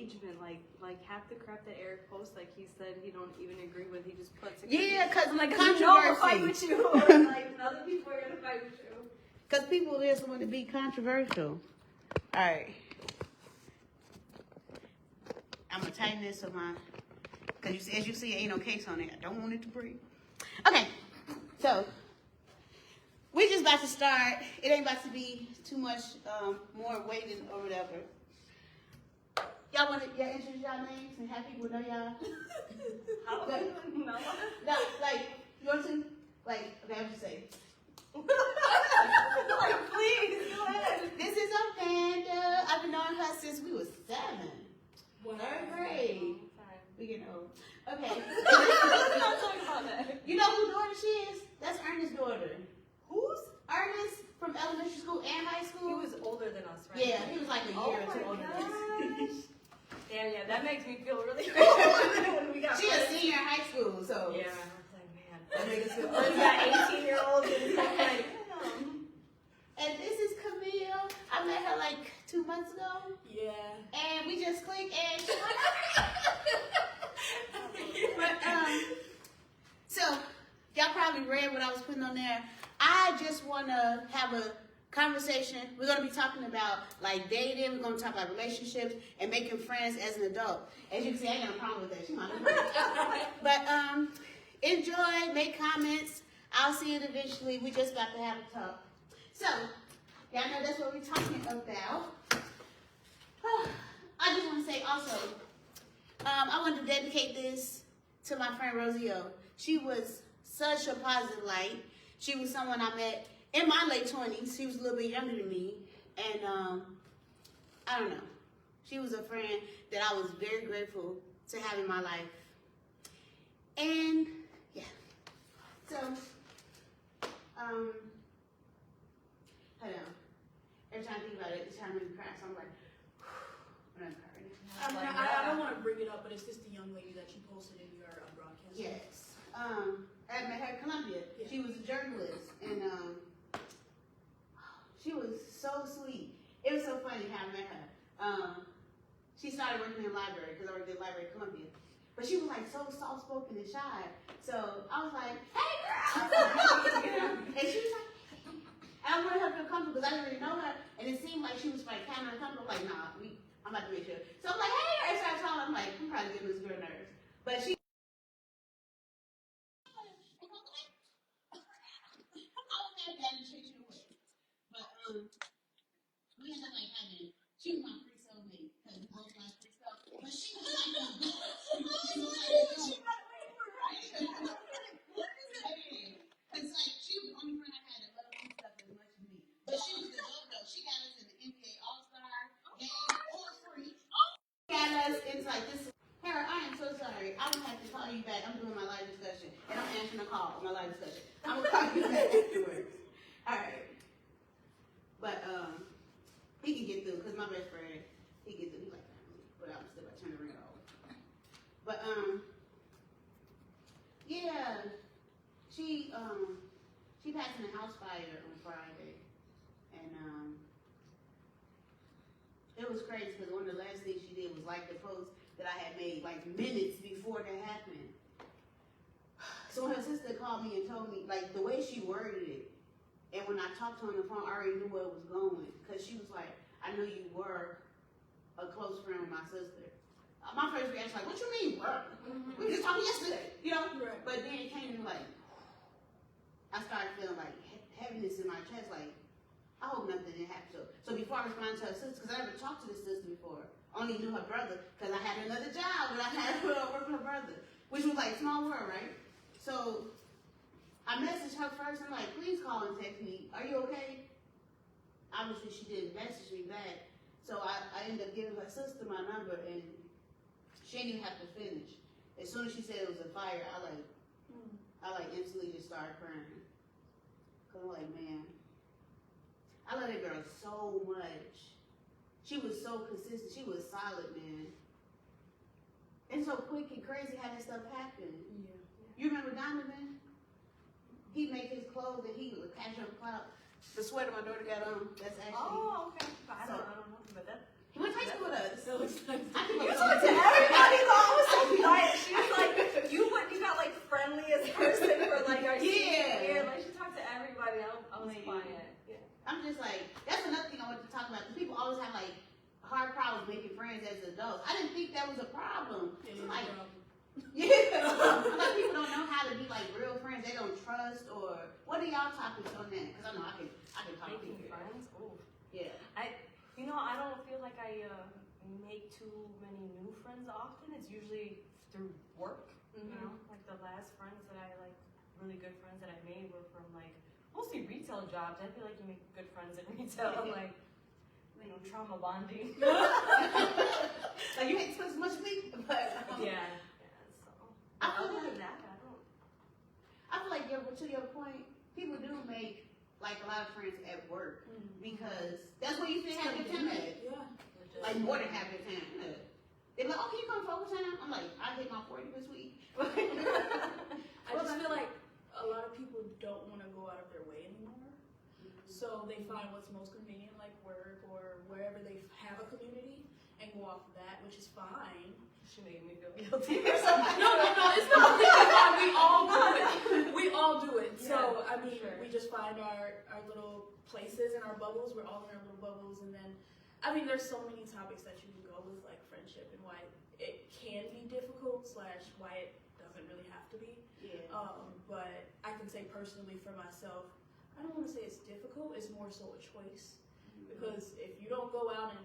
engagement. Like half the crap that Eric posts, like he said he don't even agree with. He just puts it. Yeah, because I'm like, controversy. No, I'll fight with you. Like other people are gonna fight with you. Because people just want to be controversial. All right. I'm going to tighten this so because as you see, ain't no case on it. I don't want it to breathe. Okay. So, we're just about to start. It ain't about to be too much more waiting or whatever. Y'all want to introduce y'all names and have people know y'all? No. No, like, you want to? Like, okay, I'll just say. Like, please, go ahead. This is Amanda. I've been knowing her since we were 7. Wow. 3rd grade. We getting old. Okay. Let's not talk about that. You know whose daughter she is? That's Ernest's daughter. Who's? Ernest from elementary school and high school. He was older than us, right? Yeah, he was like a year or 2 older than us. Damn, yeah, that makes me feel really bad when we got She a senior in high school, so. Yeah, I was like, man, that makes us feel good. We got 18-year-olds and I'm like, and this is Camille. I met her like 2 months ago. yeah. And we just clicked and but, so y'all probably read what I was putting on there. I just want to have a conversation. We're going to be talking about like dating. We're going to talk about relationships and making friends as an adult. As you can see, I ain't got a problem with that. She might have But enjoy, make comments. I'll see it eventually. We just about to have a talk. So, y'all know that's what we're talking about. I just want to say also, I want to dedicate this to my friend Rosio. She was such a positive light. She was someone I met in my late 20s. She was a little bit younger than me. And I don't know. She was a friend that I was very grateful to have in my life. And yeah. So, hold on. Every time I think about it, it's time to make me cry. So I'm like, I'm not crying. I don't want to bring it up, but it's just the young lady that you posted in your broadcast. Yes. I met her in Columbia. Yeah. She was a journalist, and she was so sweet. It was so funny how I met her. She started working in the library because I worked in the library at Columbia. But she was like so soft-spoken and shy. So I was like, hey girl! You know? And she was like, hey. I wanted her to feel comfortable because I didn't really know her. And it seemed like she was like kind of uncomfortable. Like, nah, I'm about to make sure. So I'm like, hey, I started talking. I'm like, I'm probably getting this girl nervous. But she we ended up like having, she was my free soulmate because we both like free stuff. But she was like, because like she was the only friend I had that loved free stuff as much as me. But she was the dope though. She got us in the NBA All-Star game for free. Got us into like this. Hera, I am so sorry. I'm gonna have to call you back. I'm doing my live discussion and I'm answering a call on my live discussion. I'm gonna call you back afterwards. All right. But he can get through because my best friend, he get through. He like family, but I'm still about to turn the ring off. But yeah, she passed in a house fire on Friday, and it was crazy because one of the last things she did was like the post that I had made like minutes before that happened. So when her sister called me and told me like the way she worded it. And when I talked to her on the phone, I already knew where it was going. Because she was like, I knew you were a close friend with my sister. My first reaction was like, what you mean, bro? We were just talking yesterday, you know? Right. But then it came to me like, I started feeling like heaviness in my chest, like, I hope nothing didn't happen. So before I responded to her sister, because I never talked to this sister before, I only knew her brother, because I had another job, and I had to work with her brother, which was like small world, right? So I messaged her first and like, please call and text me. Are you okay? Obviously, she didn't message me back. So I ended up giving her sister my number and she didn't even have to finish. As soon as she said it was a fire, I instantly just started crying. Cause I'm like, man, I love that girl so much. She was so consistent. She was solid, man. And so quick and crazy how that stuff happened. Yeah. You remember Donovan? He make his clothes and he would catch up clout. The sweater my daughter got on, that's actually. Oh, okay. I don't know, but that. He went to high school with us. So exciting. I think You're I'm just like, that's another thing I wanted to talk about. Because people always have like hard problems making friends as adults. I didn't think that was a problem. It is It's a like, problem. yeah, like people don't know how to be like real friends. They don't trust, or what are y'all topics on that? Because I know I can talk to Making you. friends? Oh. Yeah. I don't feel like I make too many new friends often. It's usually through work. You know, like the last friends that I like, really good friends that I made were from like mostly retail jobs. I feel like you make good friends in retail, like trauma bonding. Like you hate to spend so much week, but Yeah. So I feel other like than that, I don't. I feel like to your point, people do make like a lot of friends at work because that's where you spend half your time at. Yeah. Like more than half your time. They're like, oh, can you come for overtime? I'm like, I hit my 40 this week. I just feel like a lot of people don't want to go out of their way anymore. So they find what's most convenient, like work or wherever they have a community, and go off of that, which is fine. She made me feel guilty. No, it's not. We all do it. We all do it. So, I mean, we just find our little places and our bubbles. We're all in our little bubbles. And then, I mean, there's so many topics that you can go with, like friendship and why it can be difficult / why it doesn't really have to be. Yeah. But I can say personally for myself, I don't want to say it's difficult. It's more so a choice. Because if you don't go out and,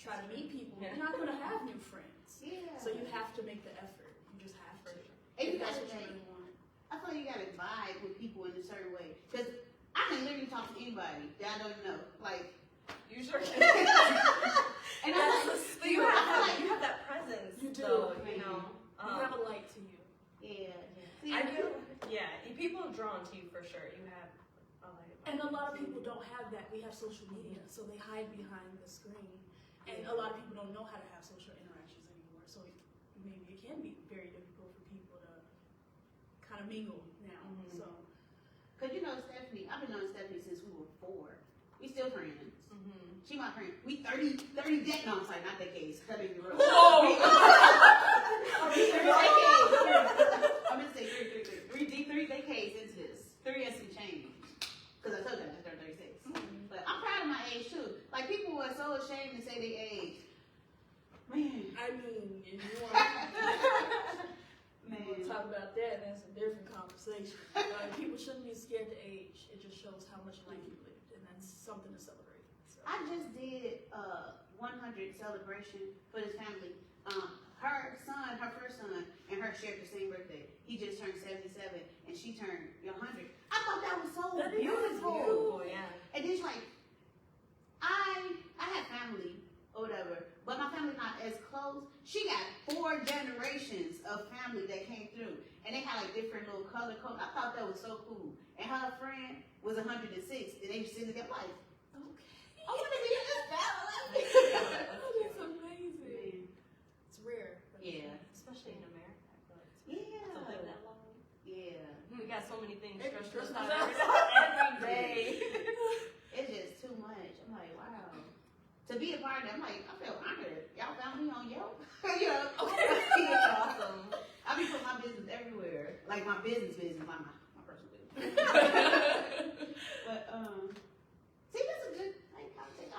try to meet people, you're not going to have new friends. Yeah. So you have to make the effort. You just have to. And you If that's gotta what you like, really want. I feel like you gotta vibe with people in a certain way. Because I can literally talk to anybody that I don't know. Like, You sure can. and I'm like, But you have that presence. You do. Though, you know. You have a light to you. yeah. See, I feel, people are drawn to you for sure. You have a light. And a lot of people don't have that. We have social media, so they hide behind the screen. And a lot of people don't know how to have social interactions anymore. So maybe it can be very difficult for people to kind of mingle now. So. Because Stephanie, I've been knowing Stephanie since we were 4. We still friends. She my friend. We 30 decades. No, I'm sorry, not decades. That may be real. Whoa! 30 decades. I'm going to say 3 decades into this. 3 and some change. Because I told you I just turned 36. But I'm proud of my age too. Like people were so ashamed to say their age. Man. I mean, if you want to talk about that, that's a different conversation. People shouldn't be scared to age. It just shows how much life you lived, and that's something to celebrate. So. I just did 100 celebration for this family. Her first son, and her shared the same birthday. He just turned 77, and she turned 100. I thought that was so beautiful. Yeah. And it's like, I have family or whatever, but my family's not as close. She got 4 generations of family that came through, and they had like different little color codes. I thought that was so cool. And her friend was 106, and they were sitting together like, okay, I want to be in this family. That's amazing. It's rare. Yeah. Especially in America. I feel like Yeah. to live that long. Yeah. We got so many things Every stressed Christmas out every day. It's just too much. I'm like, wow. To be a part of that, I'm like, I feel honored. Y'all found me on Yelp. Okay. It's awesome. I be putting my business everywhere. Like my business, not my personal business. But, see, that's a good conversation.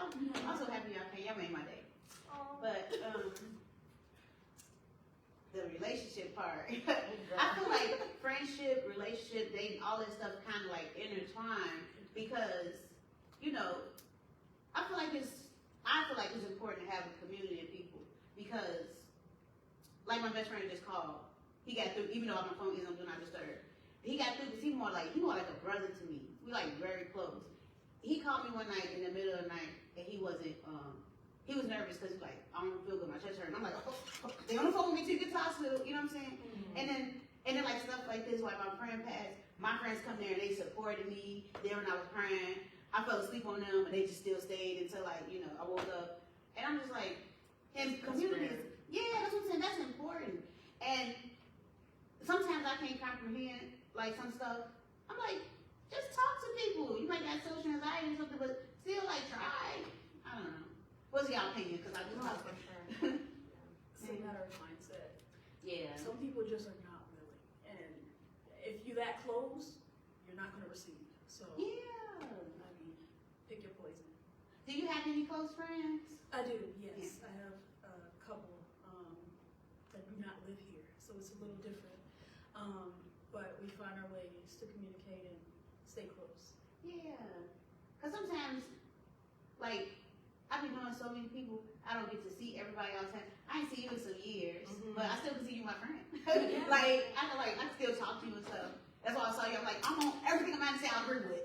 I'm so happy y'all came. Y'all made my day. But, the relationship part. I feel like friendship, relationship, dating, all that stuff kind of like intertwined because, I feel like it's important to have a community of people because, like my best friend just called, he got through, even though my phone is on Do Not Disturb, he got through because he's more like a brother to me. We like very close. He called me one night in the middle of the night and he wasn't, he was nervous because he's like, I don't feel good, my chest hurt. And I'm like, they on the phone with me till you get to the hospital, you know what I'm saying? And then like stuff like this, like my friend passed, my friends come there and they supported me there when I was crying. I fell asleep on them, but they just still stayed until I woke up. And I'm just like, and community is, that's what I'm saying, that's important. And sometimes I can't comprehend like some stuff. I'm like, just talk to people. You might got social anxiety or something, but still like try. I don't know. What's your opinion? Because I just talk For sure. It's a matter of mindset. Yeah. Some people just are not willing. And if you're that close, you're not going to receive. So, Yeah. I mean, Do you have any close friends? I do, yes. I have a couple that do not live here, so it's a little different. But we find our ways to communicate and stay close. Yeah. Because sometimes, like, I've been knowing so many people, I don't get to see everybody all the time. I ain't see you in some years, but I still consider you my friend. Like, I can still talk to you and stuff. That's why I saw you. I'm like, I'm on everything I'm saying I agree with.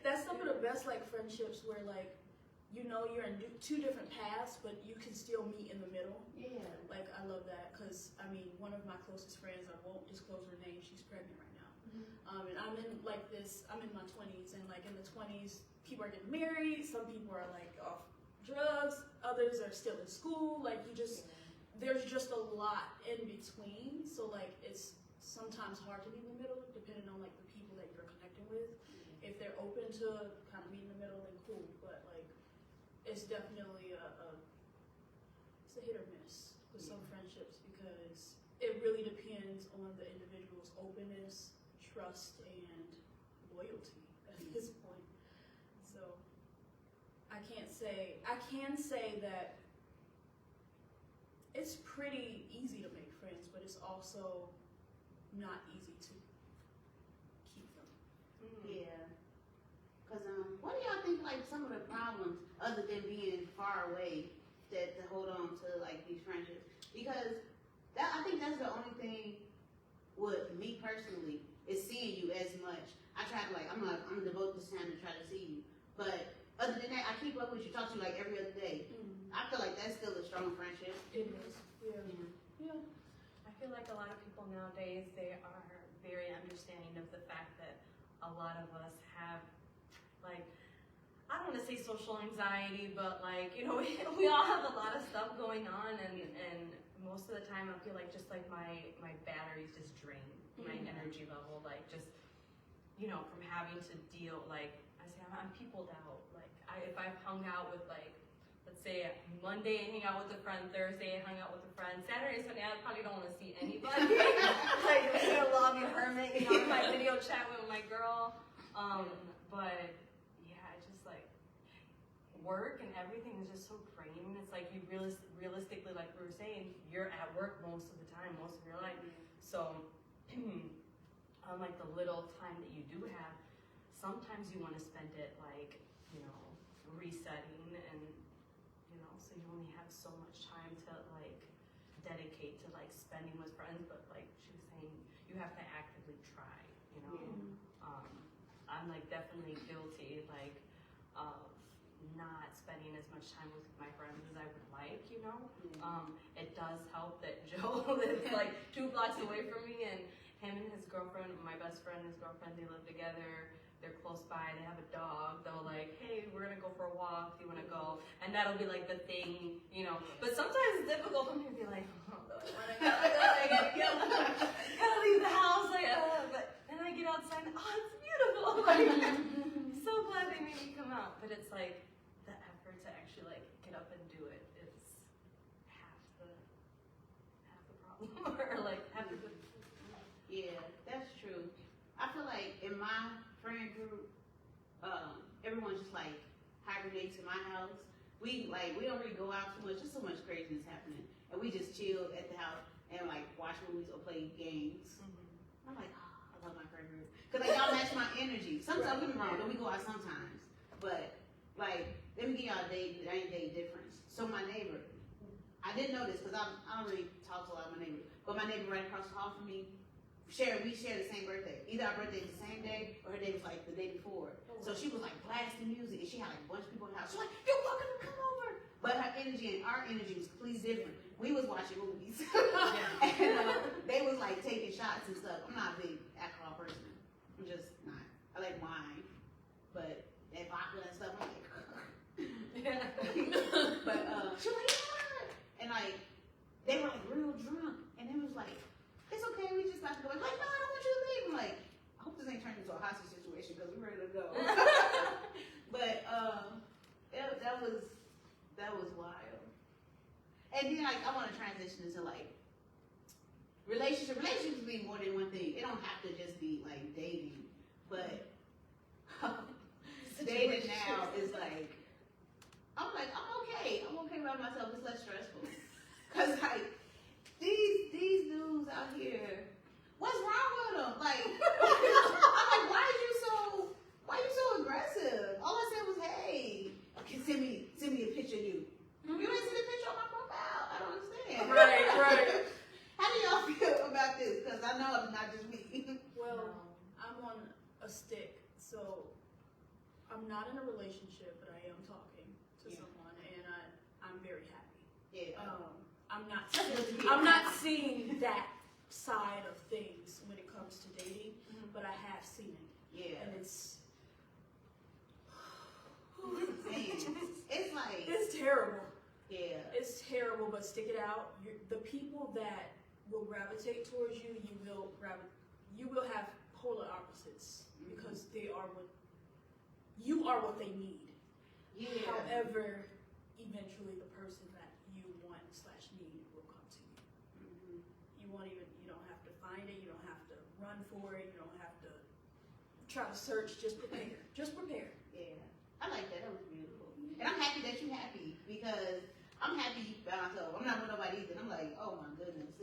That's some of the best, like, friendships where, like, you know you're in two different paths, but you can still meet in the middle. Yeah. Like, I love that because, I mean, one of my closest friends, I won't disclose her name, she's pregnant right now. And I'm in, like, I'm in my 20s, and, like, in the 20s, people are getting married, some people are, like, off drugs, others are still in school, like, there's just a lot in between, so, like, it's sometimes hard to be in the middle, depending on, like, the people that you're connecting with. If they're open to kind of meet in the middle, then cool, but, like, it's definitely it's a hit or miss with some friendships because it really depends on the individual's openness, trust, and loyalty at this point. So I can say that it's pretty easy to make friends, but it's also not easy to keep them. Yeah. Because, what do y'all think, like, some of the problems, other than being far away, that to hold on to, like, these friendships? Because I think that's the only thing with me personally, is seeing you as much. I try to, like, I'm gonna devote this time to try to see you. But other than that, I keep up with you, talk to you, like, every other day. I feel like that's still a strong friendship. It is. Yeah. I feel like a lot of people nowadays, they are very understanding of the fact that a lot of us have, like, I don't want to say social anxiety, but, like, you know, we all have a lot of stuff going on, and most of the time I feel like just like my batteries just drain, my energy level, like, just, you know, from having to deal, like, I say I'm peopled out. Like, if I've hung out with, like, let's say Monday I hang out with a friend, Thursday I hung out with a friend, Saturday, Sunday I probably don't want to see anybody. Like, I'm in a lobby hermit, you know, my video chat with my girl. But yeah, it's just like work and everything is just so draining. It's like you realistically, like we were saying, you're at work most of the time, most of your life. So on like the little time that you do have, sometimes you want to spend it like, you know, resetting, and you know, so you only have so much time to like dedicate to like spending with friends. But like she was saying, you have to actively try, you know. I'm like definitely guilty, like, of not spending as much time with my friends as I would like, you know. It does help that Joe lives like 2 blocks away from me, and him and his girlfriend, my best friend and his girlfriend, they live together. They're close by, they have a dog. They'll like, hey, we're gonna go for a walk, do you wanna go? And that'll be like the thing, you know. But sometimes it's difficult for me to be like, oh, I gotta leave the house, like, but then I get outside and, oh, it's beautiful. Like, I'm so glad they made me come out. But it's like, the effort to actually like get up and do it is half the problem. Or like half the Yeah, that's true. I feel like in my friend group, everyone's just like hibernates in my house. We don't really go out too much. Just so much craziness happening, and we just chill at the house and like watch movies or play games. I'm like, oh, I love my friend group because like y'all match my energy. Sometimes we wrong, then we go out sometimes, but like let me give y'all a day difference. So my neighbor, I didn't know this because I don't really talk to a lot of my neighbors, but my neighbor right across the hall from me. We share the same birthday. Either our birthday is the same day or her day was like the day before. So she was like blasting music and she had like a bunch of people in the house. She's like, you're welcome to come over. But her energy and our energy was completely different. We was watching movies. And they was like taking shots and stuff. I'm not a big alcohol person. I'm just not. I like wine. But that vodka and stuff, I'm like, but she was like, yeah. And like, they were like real drunk. And it was like, it's okay, we just about to go. Like, no, I don't want you to leave. I'm like, I hope this ain't turned into a hostage situation because we're ready to go. But that was wild. And then like I want to transition into like relationships. Relationships be more than one thing. It don't have to just be like dating, but dating now is like, I'm okay. I'm okay by myself. It's less stressful. Cause like these dudes out here, what's wrong with them? Like, I'm like, why you so aggressive? All I said was, hey, okay, send me a picture of you. You ain't send a picture on my profile. I don't understand. Right. How do y'all feel about this? Because I know it's not just me. Well, I'm on a stick, so I'm not in a relationship, but I am talking to someone, and I'm very happy. Yeah. I'm not seeing that side of things when it comes to dating, but I have seen it. Yeah. And it's like, it's terrible. Yeah. It's terrible, but stick it out. The people that will gravitate towards you, you will have polar opposites because you are what they need. Yeah. However, eventually the person that you want/need will come to you. You don't have to find it. You don't have to run for it. You don't have to try to search. Just prepare. Just prepare. Yeah. I like that. That was beautiful. And I'm happy that you're happy because I'm happy by myself. I'm not with nobody either. I'm like, oh my goodness,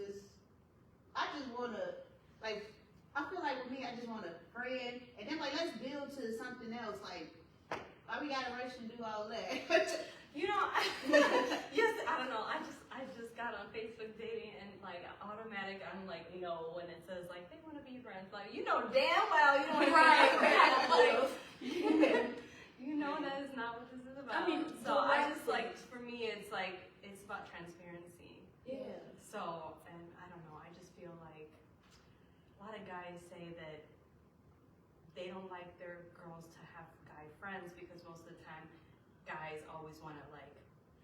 I just want to, like, I feel like with me, I just want a friend, and then like, let's build to something else. Like, why we got a rush to do all that? You know, yes, I don't know. I just got on Facebook dating and like automatic. I'm like, no, when it says like they want to be friends, like you know damn well you don't Right. like, you know that is not what this is about. I mean, so I just like for me, it's like it's about transparency. Yeah. So and I don't know. I just feel like a lot of guys say that they don't like their girls to have guy friends because most of the time guys always want to like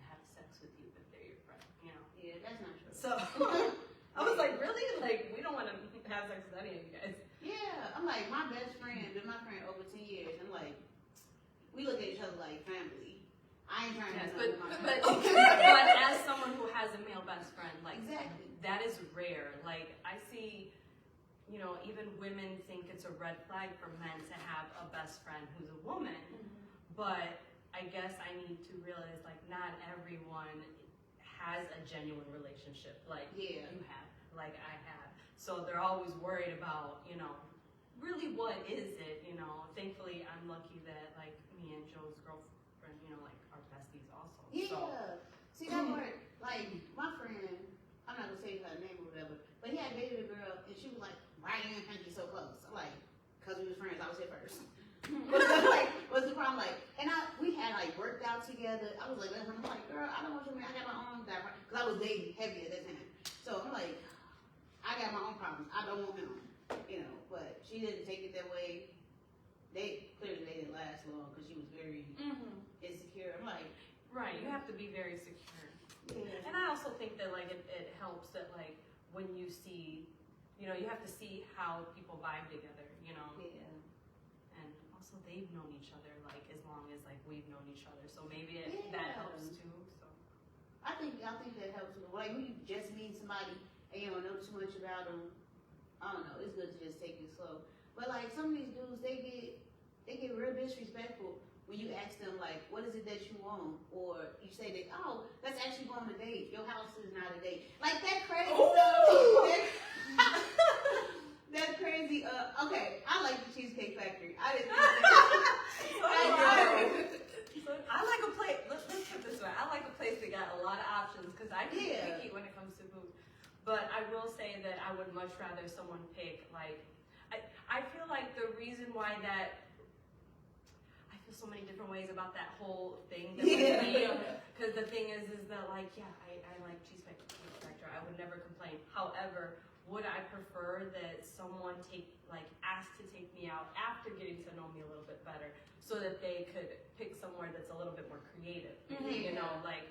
have sex with you if they're your friend, you know. Yeah, that's not true. So I was like, really? Like we don't want to have sex with any of you guys. Yeah, I'm like, my best friend, been my friend over 10 years. I'm like, we look at each other like family. I ain't trying to have But, nothing with my but, family. but as someone who has a male best friend, like Exactly. that is rare. Like I see, you know, even women think it's a red flag for men to have a best friend who's a woman. But I guess I need to realize like not everyone has a genuine relationship like you have, like I have. So they're always worried about, you know, really what is it, you know. Thankfully I'm lucky that like me and Joe's girlfriend, you know, like are besties also. Yeah. So, See, that part, like, my friend, I'm not going to say her name or whatever, but he had dated a girl, and she was like, why you and Frankie so close? I'm like, because we was friends, I was here first. What's the problem? Like, and we had, like, worked out together. I was like, I'm like, girl, I don't want you, man. I got my own diaphragm. Because I was dating heavy at that time. So I'm like, I got my own problems. I don't want him, you know. But she didn't take it that way. They didn't last long because she was very insecure. I'm like, right, you have to be very secure. yeah. And I also think that like it helps that like when you see, you know, you have to see how people vibe together, you know. Yeah. And also they've known each other like as long as like we've known each other, so maybe that helps too. So I think that helps. Like when you just meet somebody and you don't know too much about them, I don't know. It's good to just take it slow. But like some of these dudes, they get real disrespectful when you ask them like, what is it that you want? Or you say that, oh, let's actually go on a date. Your house is not a date. Like that crazy stuff. That's crazy. Okay, I like the Cheesecake Factory. I didn't think that. So I like a place, let's put it this way, I like a place that got a lot of options because I can be picky when it comes to food. But I will say that I would much rather someone pick like, I feel like the reason why that, I feel so many different ways about that whole thing. Because the thing is that like, yeah, I like Cheesecake Factory. I would never complain. However, would I prefer that someone ask to take me out after getting to know me a little bit better so that they could pick somewhere that's a little bit more creative? You know, like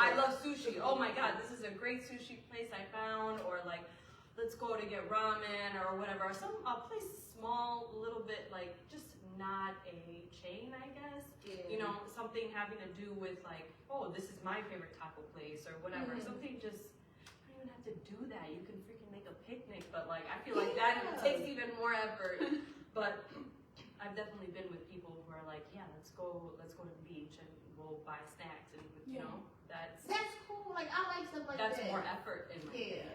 I love sushi. Oh my God, this is a great sushi place I found. Or like, let's go to get ramen or whatever. A place small, little bit like just not a chain, I guess. You know, something having to do with like, oh, this is my favorite taco place or whatever. Something just, you don't even have to do that. You can freaking make a picnic, but like, I feel like that takes even more effort. But I've definitely been with people who are like, yeah, let's go to the beach and we'll buy snacks and you know that's cool. Like I like stuff like that's that. more effort in my opinion.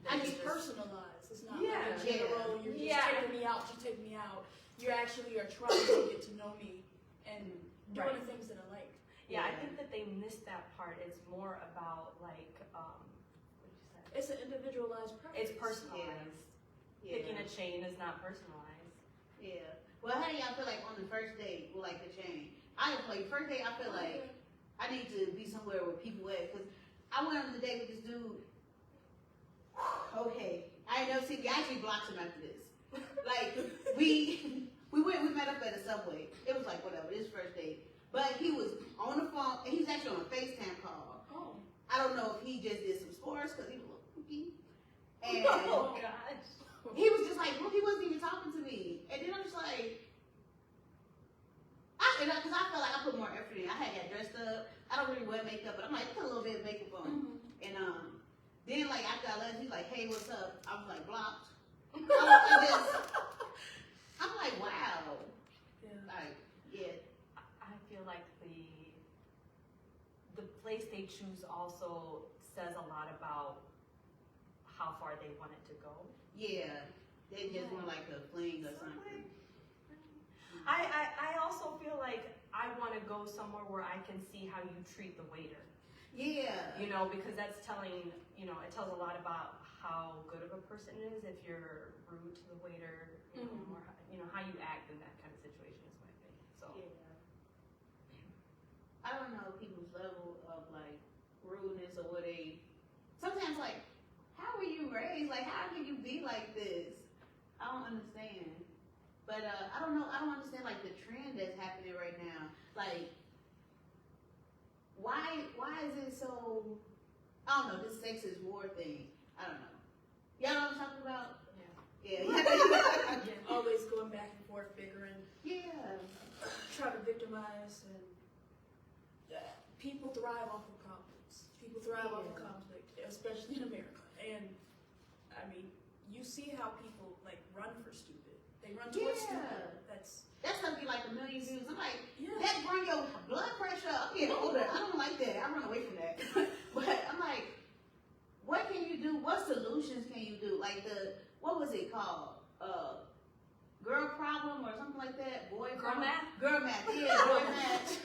And it's personalized. It's not Yeah. like in general, you're just taking me out, you take me out. You actually are trying to get to know me and doing the things that I like. Yeah, I think that they missed that part. It's more about like, what did you say? It's an individualized preference. It's personalized. Yeah. Picking a chain is not personalized. Yeah. Well, how do y'all feel like on the first date with like a chain? First date, I feel like I need to be somewhere where people at, because I went on the date with this dude. Okay, I ain't never seen. I actually blocked him after this. Like we met up at a Subway. It was like whatever, this first date. But he was on the phone, and he's actually on a FaceTime call. Oh. I don't know if he just did some sports because he was a little kooky. And Oh gosh. he was just like, well, he wasn't even talking to me. And then I'm just like, because I felt like I put more effort in. I had got dressed up. I don't really wear makeup, but I'm like, put a little bit of makeup on. And then like after I left, he's like, hey, what's up? I was like, blocked. I'm like, wow. Yeah. Like, yeah. I feel like the place they choose also says a lot about how far they want it to go. Yeah. They just want like a fling or something. I also feel like I want to go somewhere where I can see how you treat the waiter. Yeah. You know, because that's telling, you know, it tells a lot about how good of a person is if you're rude to the waiter, you know, or, you know, how you act in that kind of situation is my thing. So. Yeah. I don't know people's level of like rudeness or what they. Sometimes like, how were you raised? Like, how can you be like this? I don't understand. But I don't know. I don't understand like the trend that's happening right now. Like, why is it so? I don't know. This sexist war thing. I don't know. Y'all know what I'm talking about? Yeah. Always going back and forth, bickering. Yeah. Trying to victimize, and people thrive off of conflicts. People thrive off of conflict, especially in America. And I mean, you see how people like run for stupid. They run towards stupid. That's gonna be like a million views. I'm like, Yeah. that bring your blood pressure up. I'm getting older. I don't like that. I run away from that. But I'm like, what can you do? What solutions can you do? Like what was it called? Girl problem or something like that? Boy Girl problem? math? Girl math, yeah, boy math.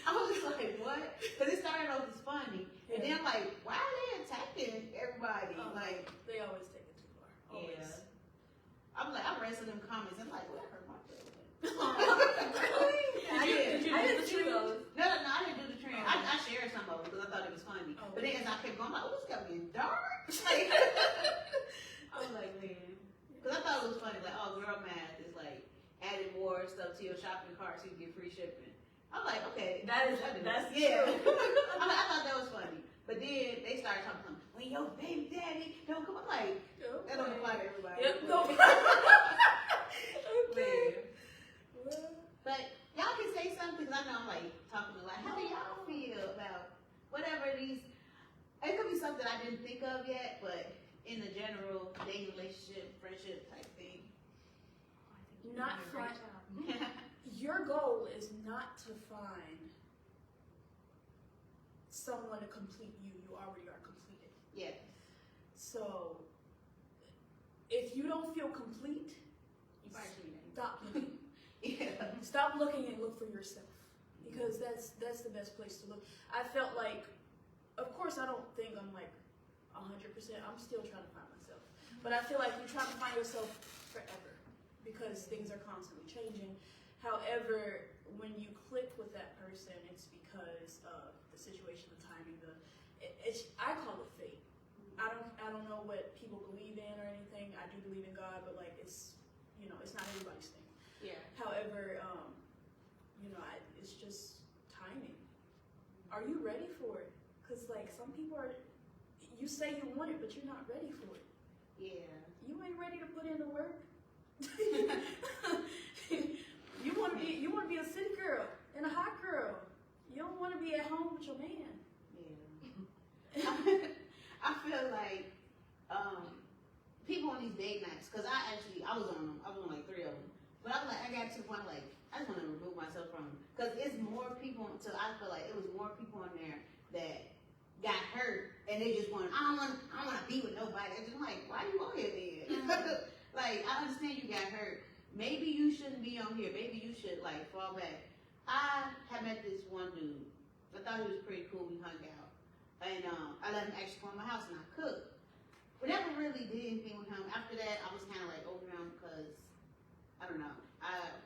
I was just like, what? Because it started off as funny. And then I'm like, why are they attacking everybody? Like, they always take it too far. Always. yeah. I'm like, I read some of them comments and I'm like, what hurt my feelings? I didn't see those. No, I didn't do the trend. I shared some of them because I thought it was funny. But then as I kept going, I'm like, oh, this got me dark. Like, I was like, man. Because I thought it was funny. Like, oh, girl math is like adding more stuff to your shopping cart so you get free shipping. I'm like, okay. That's yeah. true. I thought that was funny. But then they started talking to me, when your baby daddy don't come. I'm like, that don't apply to everybody. Yep, no. Man. But y'all can say something because I know I'm like talking a lot. How do y'all feel about whatever these? It could be something I didn't think of yet, but in the general dating, relationship, friendship type thing. Not find. Your goal is not to find someone to complete you. You already are completed. Yes. So if you don't feel complete, stop looking. Yeah. Stop looking and look for yourself, because that's the best place to look. I felt like, of course, I don't think I'm like 100%. I'm still trying to find myself, but I feel like you're trying to find yourself forever because things are constantly changing. However, when you click with that person, it's because of the situation, the timing, I call it fate. I don't know what people believe in or anything. I do believe in God, but like it's not everybody's thing. Yeah. However, it's just timing. Are you ready for it? Because like some people are, you say you want it, but you're not ready for it. Yeah. You ain't ready to put in the work. You want to be a city girl and a hot girl. You don't want to be at home with your man. Yeah. I feel like people on these date nights, because I was on like 3 of them, but I got to the point like, I just want to remove myself from them. Because it's more people, so I feel like it was more people in there that got hurt, and they just want, I don't want to be with nobody. It's just like, why you on here then? Like, I understand you got hurt. Maybe you shouldn't be on here. Maybe you should, like, fall back. I had met this one dude. I thought he was pretty cool. We hung out. And I let him actually come to my house, and I cooked. We never really did anything with him. After that, I was kind of, like, over him because, I don't know.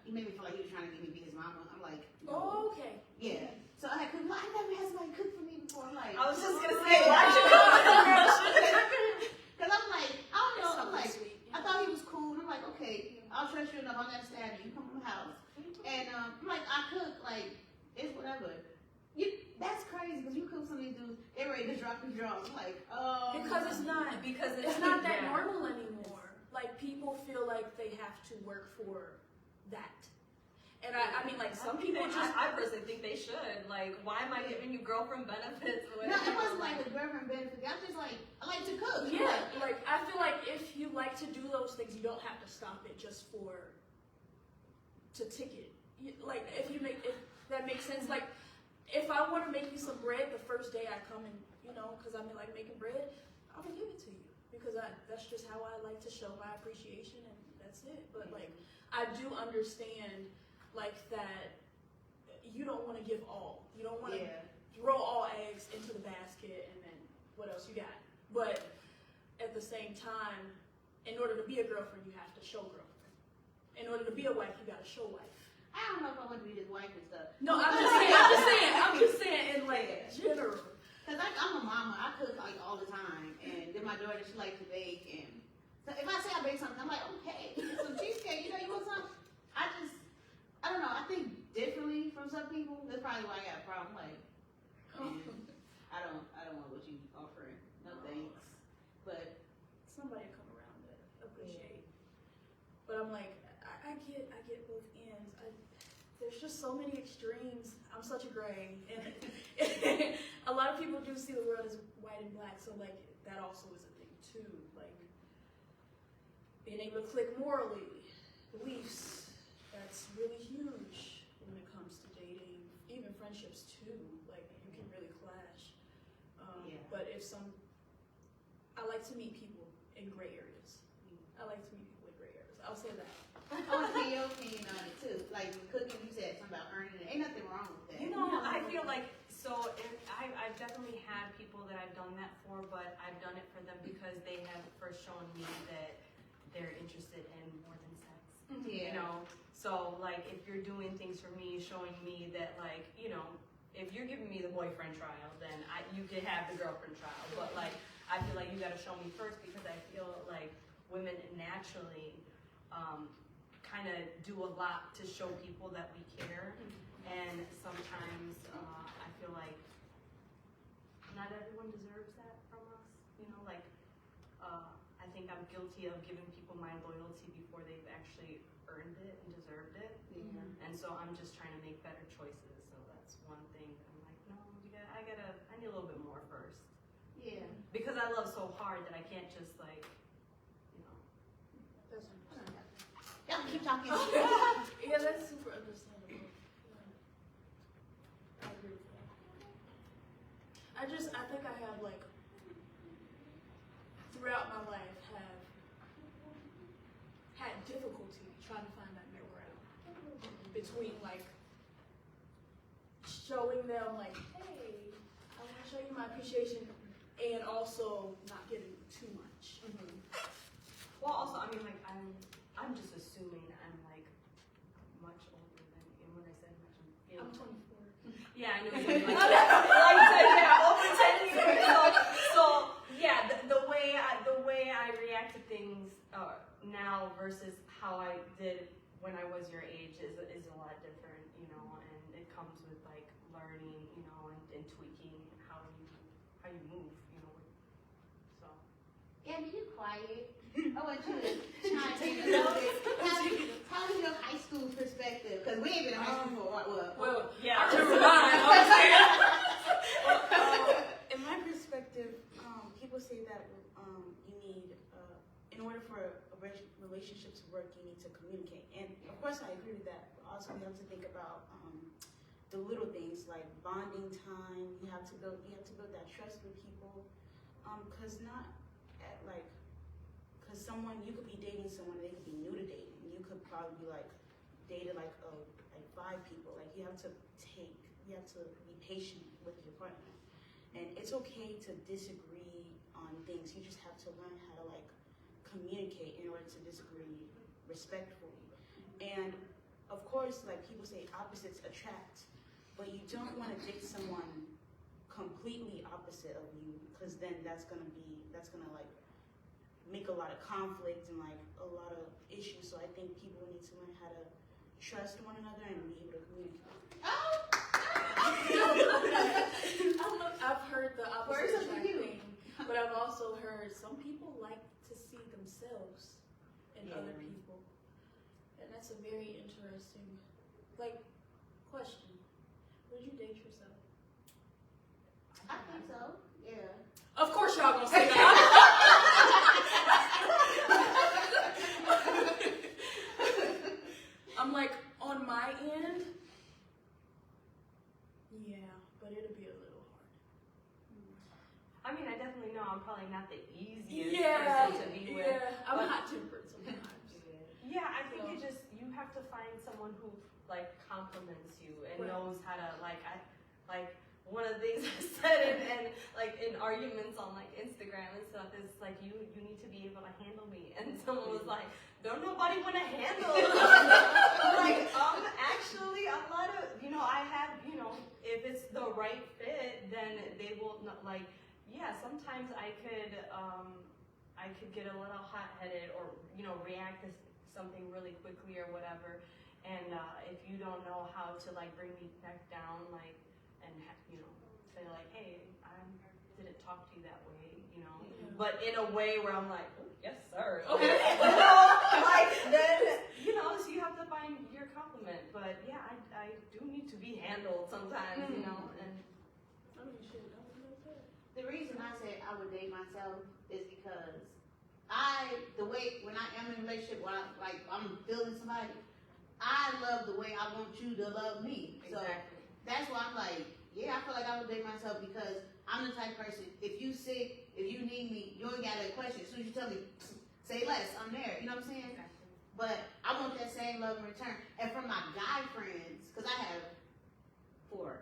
He made me feel like he was trying to get me to be his mama. I'm like, no. Oh, okay. Yeah. So I had cooked. I never had somebody cook for me before. I'm like, I was just gonna say, why'd you cook for the girl? Because I'm like, I don't know. I'm like, Sweet. I thought he was cool. And I'm like, okay, I'll trust you enough. I'll never stab you. You come to my house. And I'm like, I cook. Like, it's whatever. That's crazy because you cook some of these dudes, they're ready to drop the draws. I'm like, oh. Because it's not that normal anymore. Like, people feel like they have to work for that. And I mean, like, some people just... I personally think they should. Like, why am I giving you girlfriend benefits? No, it wasn't like a girlfriend benefit. I just like, I like to cook. Yeah, like, I feel like if you like to do those things, you don't have to stop it just to ticket. Like, if that makes sense. Like, if I want to make you some bread the first day I come and, because I'm like making bread, I'm going to give it to you. Because that's just how I like to show my appreciation, and that's it. But, like, I do understand, like, that you don't want to give all. You don't want to throw all eggs into the basket and then what else you got. But at the same time, in order to be a girlfriend, you have to show girlfriend. In order to be a wife, you got to show wife. I don't know if I want to be his wife and stuff. No, I'm just saying in like general. Cause I'm a mama. I cook like all the time, and then my daughter she likes to bake, and so if I say I bake something, I'm like, okay, get some cheesecake. You want some? I don't know. I think differently from some people. That's probably why I got a problem. Like, I don't want what you offering. No thanks. But somebody come around that appreciate. But I'm like, I get both ends. There's just so many extremes. I'm such a gray, and a lot of people do see the world as white and black. So like that also is a thing too. Like being able to click morally, beliefs. That's really huge when it comes to dating, even friendships too. Like you can really clash. But I like to meet people in gray areas. I like to meet people in gray areas. I'll say that. I want to hear your opinion on it too. Like with cooking, you said something about earning it. Ain't nothing wrong with that. I feel like I've definitely had people that I've done that for, but I've done it for them because they have first shown me that they're interested in more than sex. Yeah. So like if you're doing things for me, showing me that like if you're giving me the boyfriend trial, then you can have the girlfriend trial. But like I feel like you got to show me first because I feel like women naturally. Kind of do a lot to show people that we care, and sometimes I feel like not everyone deserves that from us. I think I'm guilty of giving people my loyalty before they've actually earned it and deserved it, and so I'm just trying to make better choices. So that's one thing. I'm like, no, I need a little bit more first. Yeah. Because I love so hard that I can't just like. Y'all keep talking. Yeah, that's super understandable. Yeah. I agree with that. I think I have like throughout my life have had difficulty trying to find that middle ground between like showing them like, hey, I want to show you my appreciation, and also not giving too much. Well, also, I mean, like I'm just assuming I'm like much older than you. And when I said much, I'm 24. Yeah, I knew you were like I said, yeah, over 10 years. So yeah, the way I react to things now versus how I did when I was your age is a lot different, and it comes with like learning, and tweaking how you move, So. Gabby, you quiet. I want you to chime in a little bit. Tell me your high school perspective, because we ain't been in high school for what? Well, yeah. I remember mine. In my perspective, people say that you need in order for a relationship to work, you need to communicate. And of course, I agree with that. But also, we have to think about the little things like bonding time. You have to build that trust with people. Because someone, you could be dating someone, they could be new to dating. You could probably be like dated like 5 people. Like you have to be patient with your partner. And it's okay to disagree on things. You just have to learn how to like communicate in order to disagree respectfully. And of course, like people say, opposites attract, but you don't want to date someone completely opposite of you, because then that's gonna like make a lot of conflict and like a lot of issues. So I think people need to learn how to trust one another and be able to communicate. I've heard the opposite thing, but I've also heard some people like to see themselves in other people, and that's a very interesting question. Would you date yourself? I think so. Yeah. Of course, y'all gonna say that. I'm like, on my end, yeah, but it'll be a little hard. I mean, I definitely know I'm probably not the easiest Yeah, person to be with. yeah, I'm hot-tempered sometimes. Yeah, I think you have to find someone who like compliments you and knows how to like one of the things I said and like in arguments on like Instagram and stuff is like you need to be able to handle me, and someone was like, don't nobody want to handle like actually a lot of I have if it's the right fit then they will not like sometimes I could get a little hot-headed or react to something really quickly or whatever, and if you don't know how to like bring me back down like and say like, hey, I didn't talk to you that way, but in a way where I'm like, oh, yes sir, okay. Like then so you have to find your compliment, but yeah, I do need to be handled sometimes, and The reason I said I would date myself is because when I am in a relationship, when I'm feeling somebody, I love the way I want you to love me. exactly. So that's why I'm like, I feel like I would date myself, because I'm the type of person, if you sick, if you need me, you ain't got a question. As soon as you tell me, say less, I'm there. You know what I'm saying? Exactly. But I want that same love in return. And from my guy friends, because I have 4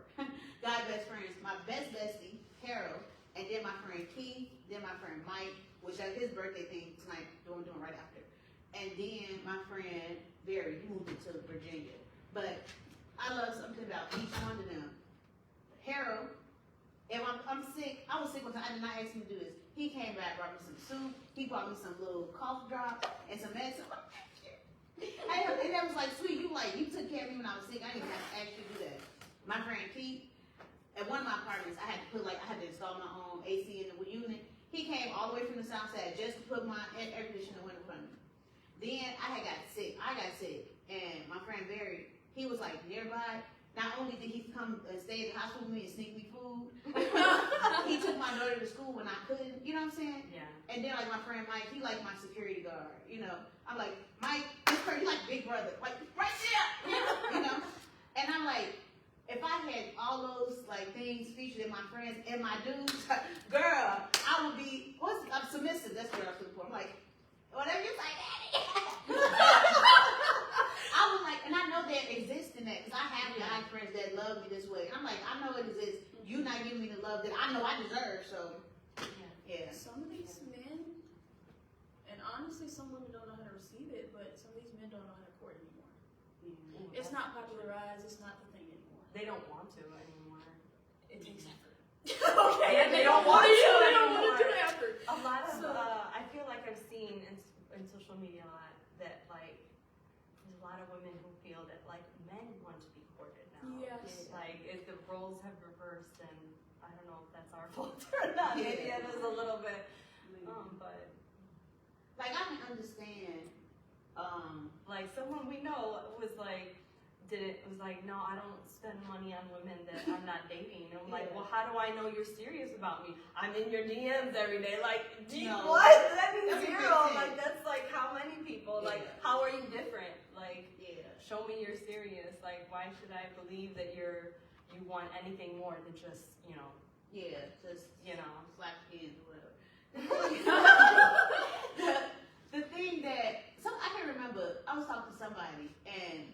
guy best friends, my best bestie, Harold, and then my friend Keith, then my friend Mike, which is his birthday thing tonight, doing right after. And then my friend Barry, he moved to Virginia. But I love something about each one of them. Harold, if I'm sick, I was sick one time, I did not ask him to do this. He came back, brought me some soup, he brought me some little cough drops and some medicine. And that was like, sweet, you took care of me when I was sick, I didn't have to ask you to do that. My friend Keith, at one of my apartments, I had to install my own AC in the unit. He came all the way from the south side just to put my air conditioner in front of me. Then I got sick, and my friend Barry, he was like nearby. Not only did he come and stay at the hospital with me and sneak me food, he took my daughter to school when I couldn't, you know what I'm saying? Yeah. And then like my friend Mike, he like my security guard, I'm like, Mike, this person, you like big brother, like right there, And I'm like, if I had all those like things featured in my friends and my dudes, girl, I would be, I'm submissive, that's what I was looking for. I'm like, whatever you say, daddy. I was like, and I know there exists in that, because I have guy friends that love me this way. And I'm like, I know it exists. You not giving me the love that I know I deserve, so yeah. Some of these men, and honestly some women don't know how to receive it, but some of these men don't know how to court anymore. Ooh, It's not popularized, it's not the thing anymore. They don't want to anymore. It takes effort. Okay, and they don't want to They don't want to anymore. do effort. A lot of, I feel like I've seen in social media a lot that like there's a lot of women who feel that like men want to be courted now. Yes. Like if the roles have reversed, and I don't know if that's our fault or not. Maybe it is a little bit, but like I can understand. like someone we know was like was like, no, I don't spend money on women that I'm not dating. And I'm like, well, how do I know you're serious about me? I'm in your DMs every day. Like, what? That means zero. Like, that's like how many people? Like, how are you different? Like, show me you're serious. Like, why should I believe that you want anything more than just, slap kids or whatever. The thing that I can't remember. I was talking to somebody and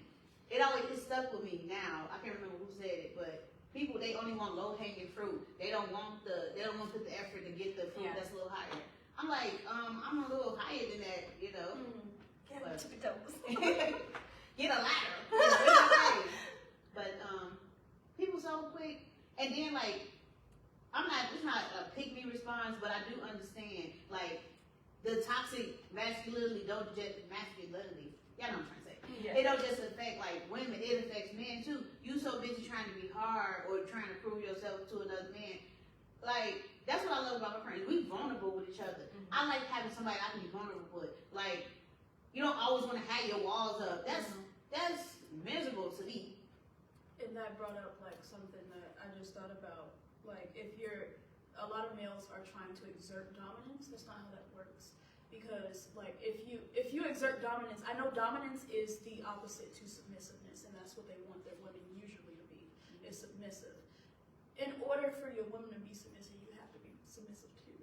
it stuck with me now. I can't remember who said it, but people, they only want low hanging fruit. They don't want to put the effort to get the fruit that's a little higher. I'm like, I'm a little higher than that, Get get a ladder. But people so quick, and then like, it's not a pick me response, but I do understand like the toxic masculinity. Y'all know what I'm trying to say. Yeah. It don't just affect like women, it affects men too. You so busy trying to be hard or trying to prove yourself to another man. Like, that's what I love about my friends. We vulnerable with each other. Mm-hmm. I like having somebody I can be vulnerable with. Like, you don't always want to have your walls up. That's miserable to me. And that brought up like something that I just thought about. Like, a lot of males are trying to exert dominance. That's not how that works. Because like if you exert dominance, I know dominance is the opposite to submissiveness, and that's what they want their women usually to be, is submissive. In order for your woman to be submissive, you have to be submissive too.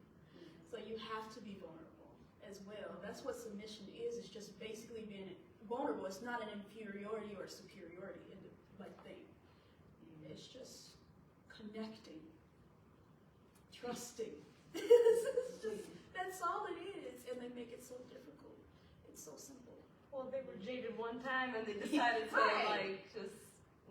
So you have to be vulnerable as well. That's what submission is. It's just basically being vulnerable. It's not an inferiority or superiority thing. It's just connecting, trusting. That's all it is, and they make it so difficult. It's so simple. Well, they were jaded one time, and they decided to just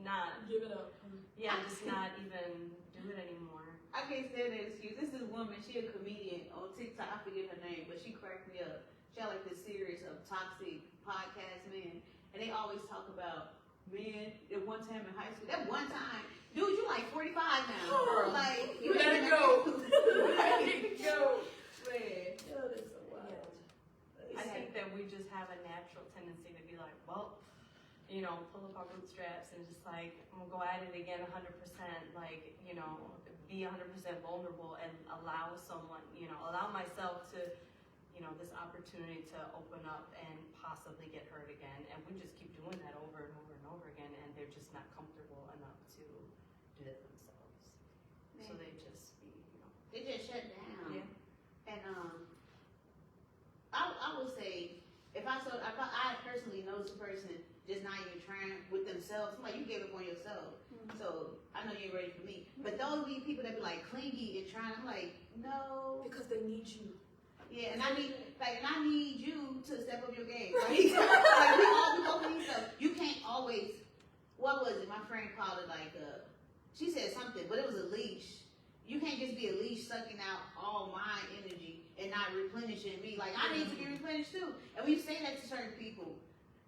not give it up. Yeah, just not even do it anymore. I can't stand that excuse. This is a woman. She a comedian on TikTok. I forget her name, but she cracked me up. She had like this series of toxic podcast men, and they always talk about men. At one time in high school, that one time, dude, you like 45 now. Oh, like you gotta go. Let it go. Man. Oh, that's so wild. I think that we just have a natural tendency to be like, well, pull up our bootstraps and just like, I'm gonna go at it again 100%, like, be 100% vulnerable and allow someone, allow myself to, this opportunity to open up and possibly get hurt again. And we just keep doing that over and over and over again, and they're just not comfortable enough to do it themselves. Man. So they just they just shut down. Yeah. And I would say if I personally know this person just not even trying with themselves, I'm like, you gave up on yourself. Mm-hmm. So I know you ain't ready for me. But those be people that be like clingy and trying, I'm like, no. Because they need you. Yeah, and I need you to step up your game. Like we both need stuff. You can't always, what was it? My friend called it like she said something, but it was a leash. You can't just be a leash sucking out all my energy and not replenishing me. Like, I need to be replenished too. And we say that to certain people.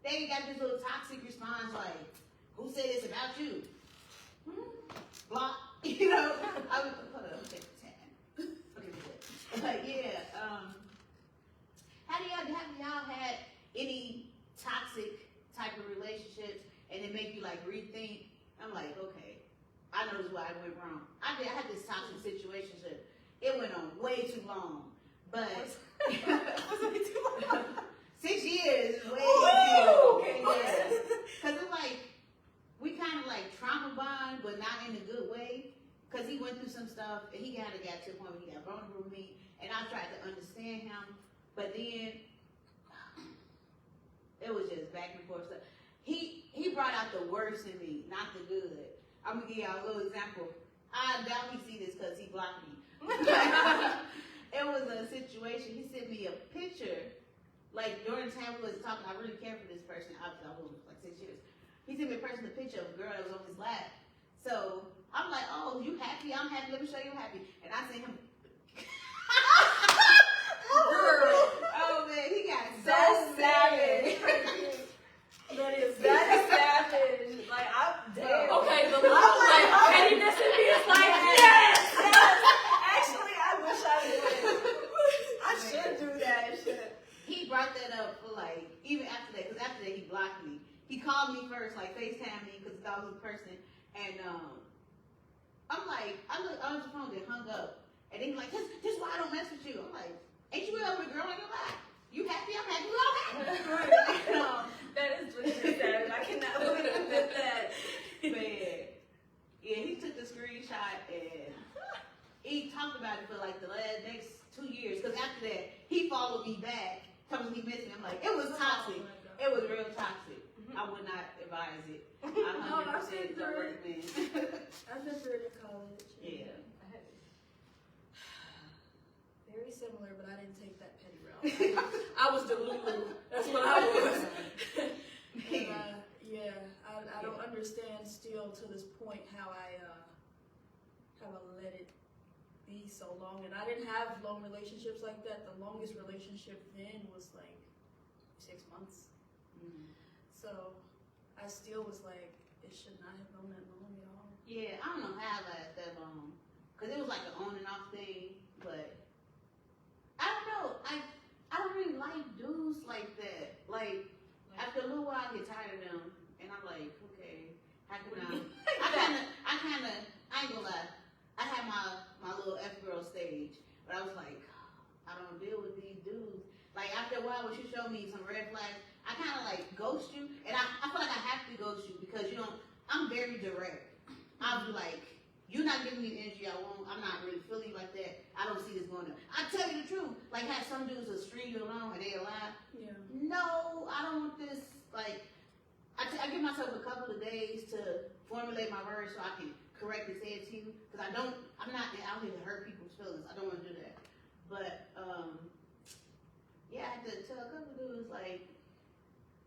They got this little toxic response like, who said this about you? Block. I would hold on, take the tab. Okay, have y'all had any toxic type of relationships and it make you like rethink? I'm like, okay, I know this is why I went wrong. I had this toxic situation. It went on way too long, but was it too long? 6 years is way too long. Okay, yeah. Cause it's like we kind of like trauma bond, but not in a good way. Cause he went through some stuff, and he got to the point where he got vulnerable with me, and I tried to understand him, but then it was just back and forth stuff. He brought out the worst in me, not the good. I'm gonna give y'all a little example. I doubt he see this because he blocked me. It was a situation. He sent me a picture, like during the time we was talking. I really cared for this person. I was like 6 years. He sent me a picture of a girl that was on his lap. So I'm like, oh, you happy? I'm happy. Let me show you I'm happy. And I sent him. Oh man, he got so savage. That is savage. Like, I'm dead. Okay, the little pettiness in me is like, yes. Actually, I wish I would. I should do that shit. He brought that up for like, even after that, because after that he blocked me. He called me first, like FaceTime me. I was a person, and I'm like, I was the phone that hung up, and they like, this why I don't mess with you. I'm like, ain't you ever a girl in your life? You happy? I'm happy. We all happy. That is legit sad. I cannot believe that. Man, yeah, he took the screenshot and he talked about it for like the next 2 years. Because after that, he followed me back, told me he missed me. I'm like, it was toxic. It was real toxic. I would not advise it. I 100% don't recommend. I've been through it in college. Yeah. Very similar, but I didn't take that petty route. I was delulu. That's what I was. I don't understand still to this point how I let it be so long. And I didn't have long relationships like that. The longest relationship then was like 6 months. Mm. So I still was like, it should not have gone that long at all. Yeah, I don't know how it lasted that long. Because it was like an on and off thing, but I don't know. I don't really like dudes like that. Like, after a little while, I get tired of them. And I'm like, okay, how can I ain't gonna lie. I had my little F-girl stage. But I was like, I don't deal with these dudes. Like, after a while, when you show me some red flags, I kind of like ghost you. And I feel like I have to ghost you because, you know, I'm very direct. I'll be like, you're not giving me the energy I want. I'm not really feeling like that. I don't see this going on. I tell you the truth. Like, have some dudes that string you along and they alive. Yeah. No, I don't want this. Like, I give myself a couple of days to formulate my words so I can correctly say it to you. Because I'm not out here to hurt people's feelings. I don't want to do that. But, yeah, I had to tell a couple of dudes, like,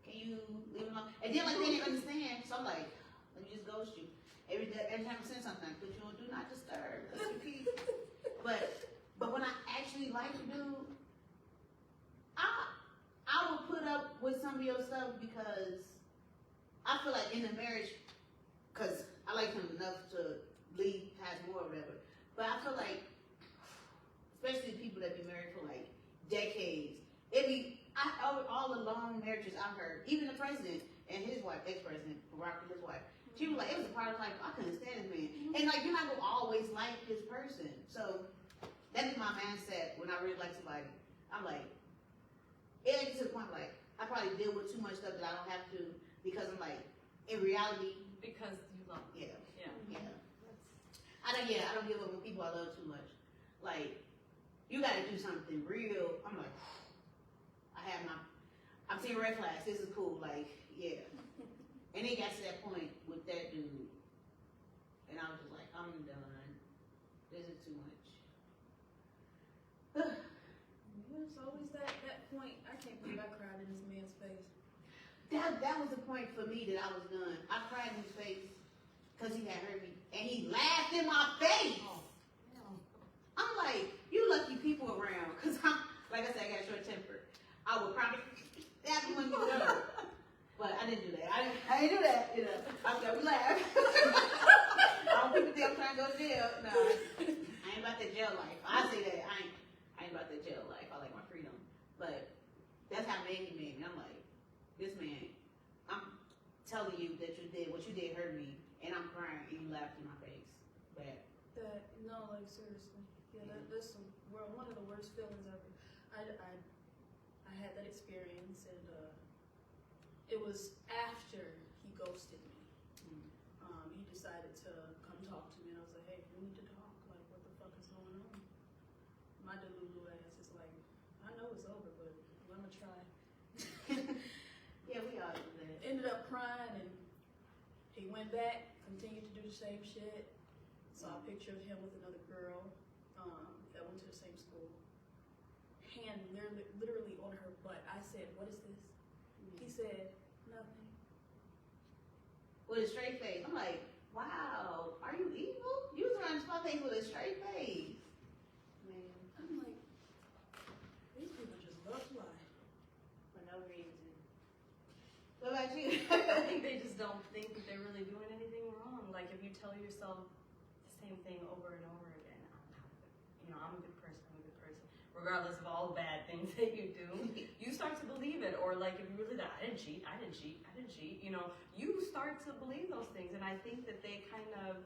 can you leave it alone? And then, like, they didn't understand. So I'm like, let me just ghost you. Every time I send something, I put you on do not disturb. That's your key. But when I actually like a dude, I will put up with some of your stuff because I feel like in a marriage, because I like him enough to leave past more or whatever. But I feel like, especially people that be married for like decades, all the long marriages I've heard, even the president and his wife, ex-president, Barack and his wife, she was like, it was a part of life. I couldn't stand this man. And like, you're not gonna always like this person. So that is my mindset when I really like somebody. I'm like, it gets to the point like, I probably deal with too much stuff that I don't have to because I'm like, in reality. Because you love them. Yeah. I don't give up on people I love too much. Like, you gotta do something real. I'm like, I'm seeing red flags. This is cool. Like, yeah. And it got to that point with that dude. And I was just like, I'm done. This is too much. It's always that point. I can't believe I cried in this man's face. That was the point for me that I was done. I cried in his face because he had hurt me. And he laughed in my face. Oh. I'm like, you lucky people around. Because I'm, like I said, I got a short temper. I would probably stab you when you know. But I didn't do that. I didn't do that, you know. I was like, we laugh. I don't people think I'm trying to go to jail. No, I ain't about that jail life. I say that. I ain't about that jail life. I like my freedom. But that's how man he made me. I'm like, this man, I'm telling you that you did what you did hurt me, and I'm crying, and you laughed in my face. Bad. No, like seriously. Yeah, that's one of the worst feelings ever. I had that experience, and it was after he ghosted me. He decided to come talk to me, and I was like, hey, we need to talk. Like, what the fuck is going on? My delulu ass is like, I know it's over, but I'm gonna try. Yeah, we all do that. Ended up crying, and he went back, continued to do the same shit. Saw a picture of him with another girl that went to the same school. Hand literally on her butt. I said, what is this? He said, nothing. With a straight face. I'm like, wow, are you evil? You was around my face with a straight face. Man. I'm like, these people just love to lie. For no reason. What about you? I think they just don't think that they're really doing anything wrong. Like, if you tell yourself the same thing over and over again, I'm a good person, regardless of all the bad things that you do, you start to believe it. Or like if you really I didn't cheat, you know, you start to believe those things. And I think that they kind of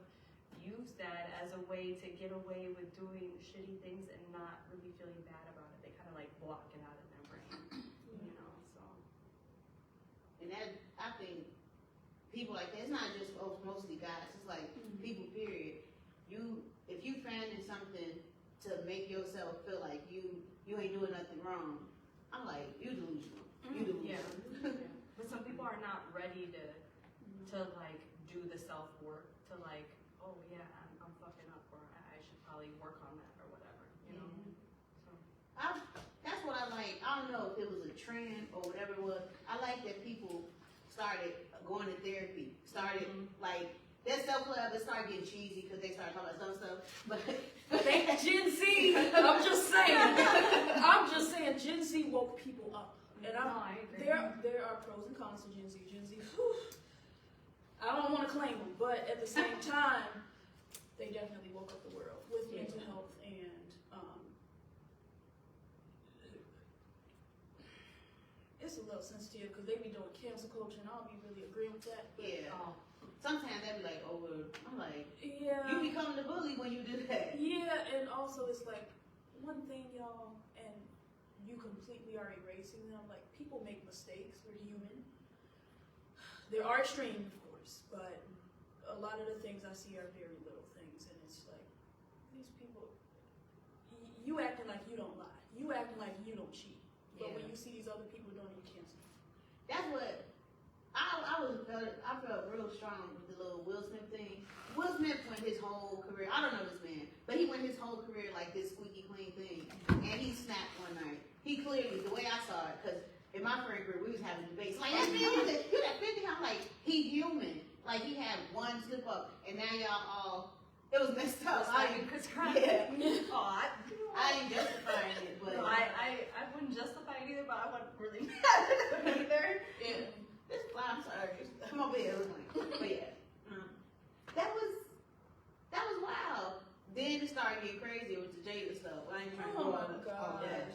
use that as a way to get away with doing shitty things and not really feeling bad about it. They kind of like block it out of their brain, you know, so. And that, I think, people like that, it's not just mostly guys, it's like people, period. If you finding something to make yourself feel like you ain't doing nothing wrong, I'm like, you delusional. You delusional. Yeah. But some people are not ready to like do the self-work, to like, oh yeah, I'm fucking up, or I should probably work on that, or whatever, you know? So. That's what I like. I don't know if it was a trend or whatever it was. I like that people started going to therapy, started like, that self-love, it started getting cheesy because they started talking about some stuff, but Gen Z, I'm just saying, Gen Z woke people up. And I agree. there are pros and cons to Gen Z. Gen Z, whew, I don't want to claim them, but at the same time, they definitely woke up the world with mental health and it's a little sensitive because they be doing cancel culture, and I don't be really agreeing with that. But, sometimes they be like over. I'm like, yeah, you become the bully when you do that. Yeah, and also it's like one thing, y'all, and you completely are erasing them. Like, people make mistakes. We're human. There are extremes, of course, but a lot of the things I see are very little things, and it's like these people. You acting like you don't lie. You acting like you don't cheat. But when you see these other people doing it, you cancel. That's what I felt real strong with the little Will Smith thing. Will Smith went his whole career. I don't know this man, but he went his whole career like this squeaky clean thing, and he snapped one night. He clearly, the way I saw it, because in my friend group we was having debates. Like, this man, you that 50? I'm like, he human. Like, he had one slip up, and now y'all all. It was messed up. I ain't justifying it, but no, I wouldn't justify it either, but I wasn't really mad at him either. Yeah. I'm sorry. My bad. But yeah. That was wild. Then it started getting crazy with the Jada stuff. I ain't trying to go on all that.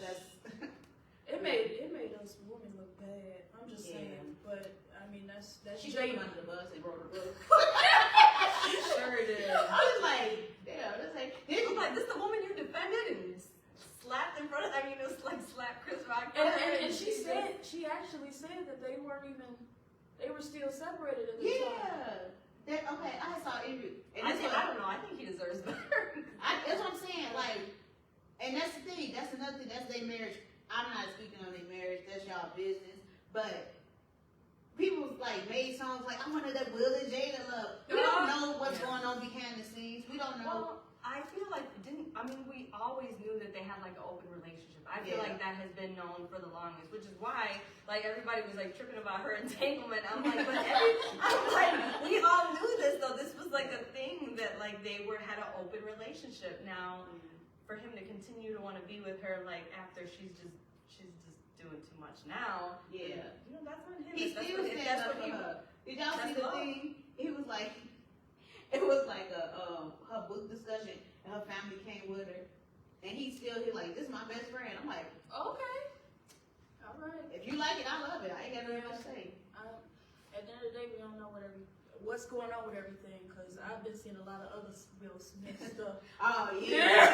It made us women look bad. I'm just saying. But I mean that's she Jada. came under the bus and brought her book. She sure did. I was like, damn, that's like I'm like, this the woman you defended and slapped in front of, I mean, it was like slap Chris Rock. And she actually said that they were still separated at the time. Okay, I saw an interview. And I don't know, I think he deserves better. That's what I'm saying, like, and that's the thing, that's another thing, that's their marriage. I'm not speaking on their marriage, that's y'all business, but people like made songs like, I wanted that Will and Jada love. We don't know what's going on behind the scenes. We don't know. Well, I feel like we always knew that they had like an open relationship. I feel like that has been known for the longest, which is why like everybody was like tripping about her entanglement. I'm like, we all knew this though. This was like a thing that like they had an open relationship. Now, for him to continue to want to be with her like after she's just doing too much now. Yeah. You know, that's on him. He still stands up for her. Did y'all see the thing? It was like her book discussion, and her family came with her, and he's like, this is my best friend. I'm like, okay, all right. If you like it, I love it. I ain't got nothing else to say. At the end of the day, we don't know what's going on with everything, because I've been seeing a lot of other Will Smith stuff. Oh yeah.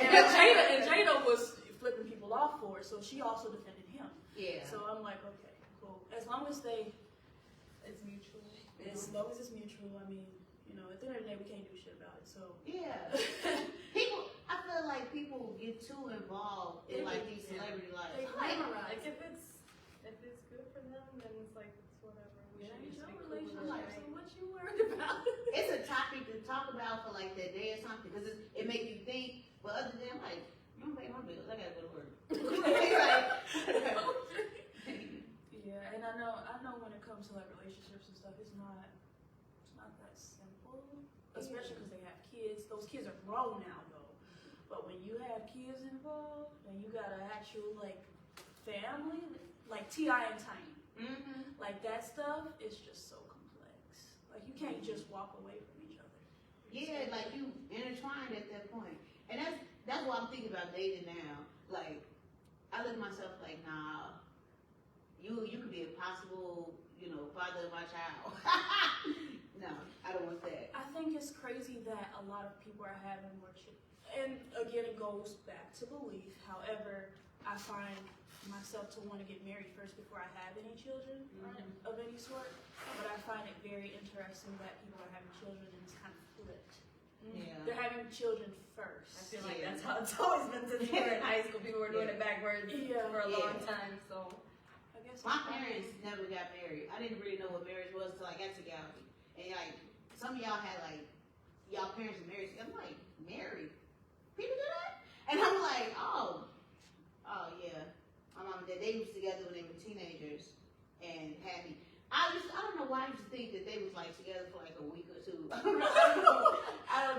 And Jada was flipping people off for it, so she also defended him. Yeah. So I'm like, okay, cool. As long as it's mutual. As long as it's mutual, I mean, you know, at the end of the day, we can't do shit about it. So yeah. I feel like people get too involved in like these celebrity lives. Like if it's good for them, then it's like it's whatever. We should just be cool with it. So what you worried about? It's a topic to talk about for like that day or something, because it makes you think. But other than like, you don't pay my bills, I gotta go to work. Yeah, and I know when it comes to like relationships and stuff, it's not that simple. Especially because they have kids. Those kids are grown now though. But when you have kids involved and you got an actual like family, like T.I. and Tiny, like that stuff is just so complex. Like you can't just walk away from each other. Yeah, like you intertwined at that point. And that's why I'm thinking about dating now. Like, I look at myself like, nah, you could be a possible, father of my child. No, I don't want that. I think it's crazy that a lot of people are having more children. And again, it goes back to belief. However, I find myself to want to get married first before I have any children of any sort. But I find it very interesting that people are having children and it's kind of flipped. Yeah. They're having children first. I feel like that's how it's always been since we were in high school. People were doing it backwards for a long time. So I guess my parents never got married. I didn't really know what marriage was until I got to Galvey. And like, some of y'all had like, y'all parents were married. I'm like, married? People do that? And I'm like, oh yeah. My mom and dad, they was together when they were teenagers and had me. I don't know why I used to think that they was like together for like a week or two. I don't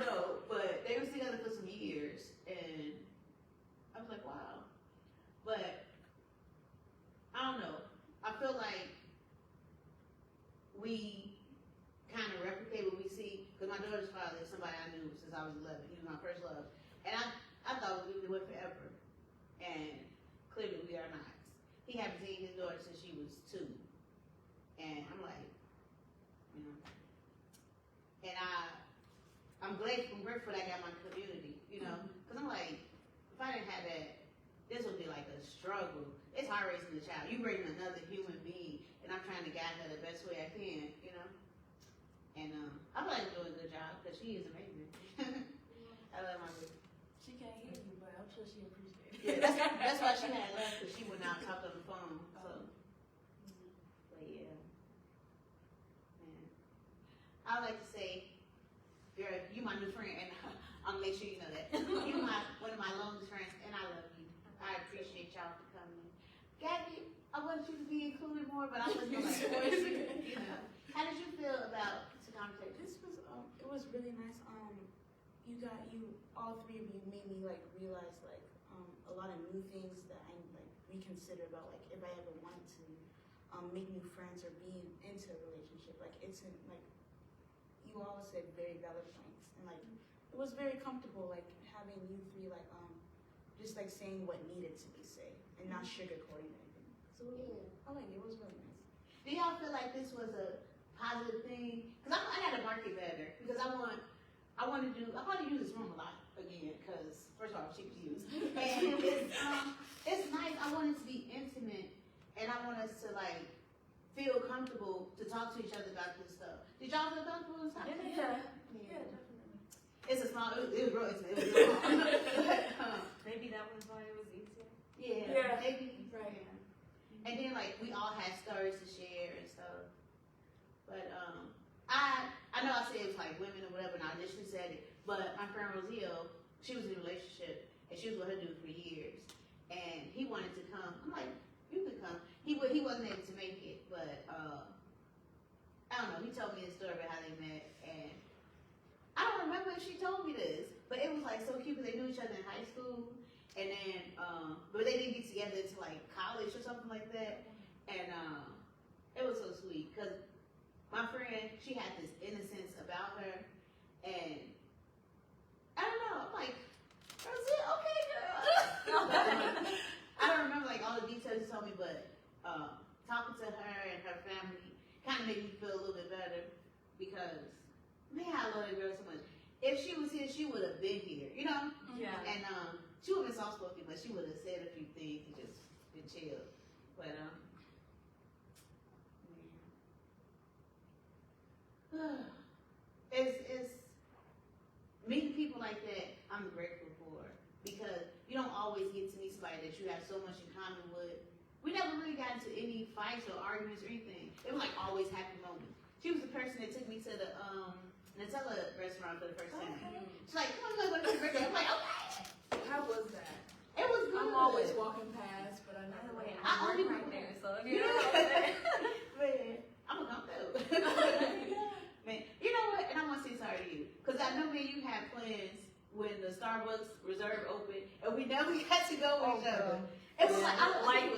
know, but they was together for some years, and I was like, wow. But I don't know. I feel like we kind of replicate what we see, because my daughter's father is somebody I knew since I was 11. He was my first love, and I thought we would live forever, and clearly we are not. He hadn't seen his daughter since she was 2. And I'm like, and I'm grateful that I got my community, because I'm like, if I didn't have that, this would be like a struggle. It's hard raising a child. You bring another human being, and I'm trying to guide her the best way I can, And I feel like I'm doing a good job, because she is amazing. I love my baby. She can't hear you, but I'm sure she appreciates it. Yeah, that's why she had left, because she would not talk on the phone. So, but yeah, man. I would like to say, girl, you my new friend, and I'll make sure you know that. You one of my longest friends, and I love you. I appreciate y'all for coming. Gabby, I want you to be included more, but I wasn't gonna force you. How did you feel about the conversation? This was it was really nice. All three of you made me like realize like a lot of new things that I like reconsider about like if I ever wanted to make new friends or be into a relationship. Like it's like you all said very valid points, and like it was very comfortable like having you three like just like saying what needed to be said and not sugarcoating anything. So I like it. It was really nice. Do y'all feel like this was a positive thing? Because I gotta market better, because I want to use this room a lot again, because first of all, cheap to use, and it's nice. I want it to be intimate, and I want us to like feel comfortable to talk to each other about this stuff. Did y'all feel comfortable? Yeah, definitely. It's a small. It was real. It was real small. maybe that was why it was easier. Yeah, maybe. Right. Yeah. And then like we all had stories to share and stuff. But I know I said it was like women or whatever, and I initially said it. But my friend Rosio, she was in a relationship, and she was with her dude for years, and he wanted to come. I'm like, you could come. He wasn't able to make it, but I don't know. He told me a story about how they met, and I don't remember if she told me this, but it was like so cute because they knew each other in high school, and then but they didn't get together until like college or something like that, and it was so sweet because my friend, she had this innocence about her, and I don't know. I'm like, Rosie, okay, girl. I don't remember like all the details you told me, but talking to her and her family kind of made me feel a little bit better because, man, I love that girl so much. If she was here, she would have been here, Yeah. And she would have been soft spoken, but she would have said a few things and just been chill. But it's meeting people like that. I'm grateful for, because you don't always get to meet somebody that you have so much in common with. We never really got into any fights or arguments or anything. It was like always happy moments. She was the person that took me to the Nutella restaurant for the first time. Okay. She's like, come on, go to the restaurant. I'm like, okay. How was that? It was good. I'm always walking past, but I By the never way, went. I only work right there, so if you Man, I'm gonna come through. Man, you know what? And I want to say sorry to you, because I know me and you had plans when the Starbucks Reserve opened, and we never got to go with each other. It was like,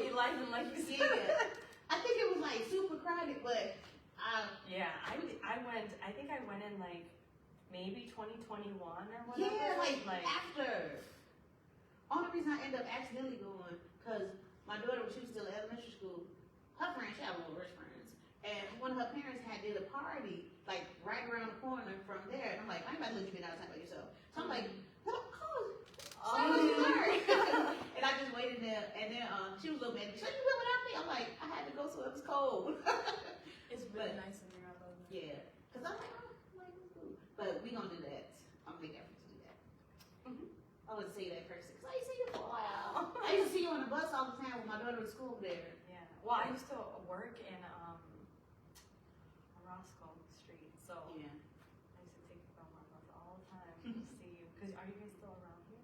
you like you said. yeah. I think it was like super crowded, but yeah, I went. I think I went in like maybe 2021 or whatever. yeah, like after. ended up accidentally going because my daughter, when she was still in elementary school, her friends, she had a little rich friends, and one of her parents had did a party like right around the corner from there. And I'm like, I ain't about to let you get out of time by yourself. So I'm like, and I just waited there, and then she was a little mad. She's like, you went without me? I'm like, I had to go so it was cold. It's really nice in there. I love it. Yeah, because I'm like, oh, like, it's cool. But we gonna do that. I'm gonna make effort to do that. I would say that person because I used to see you for a while. I used to see you on the bus all the time with my daughter to school there. Yeah. Well, I used to work in Roscoe Street, so Yeah. I used to take you from my bus all the time to see you. Cause are you guys still around here?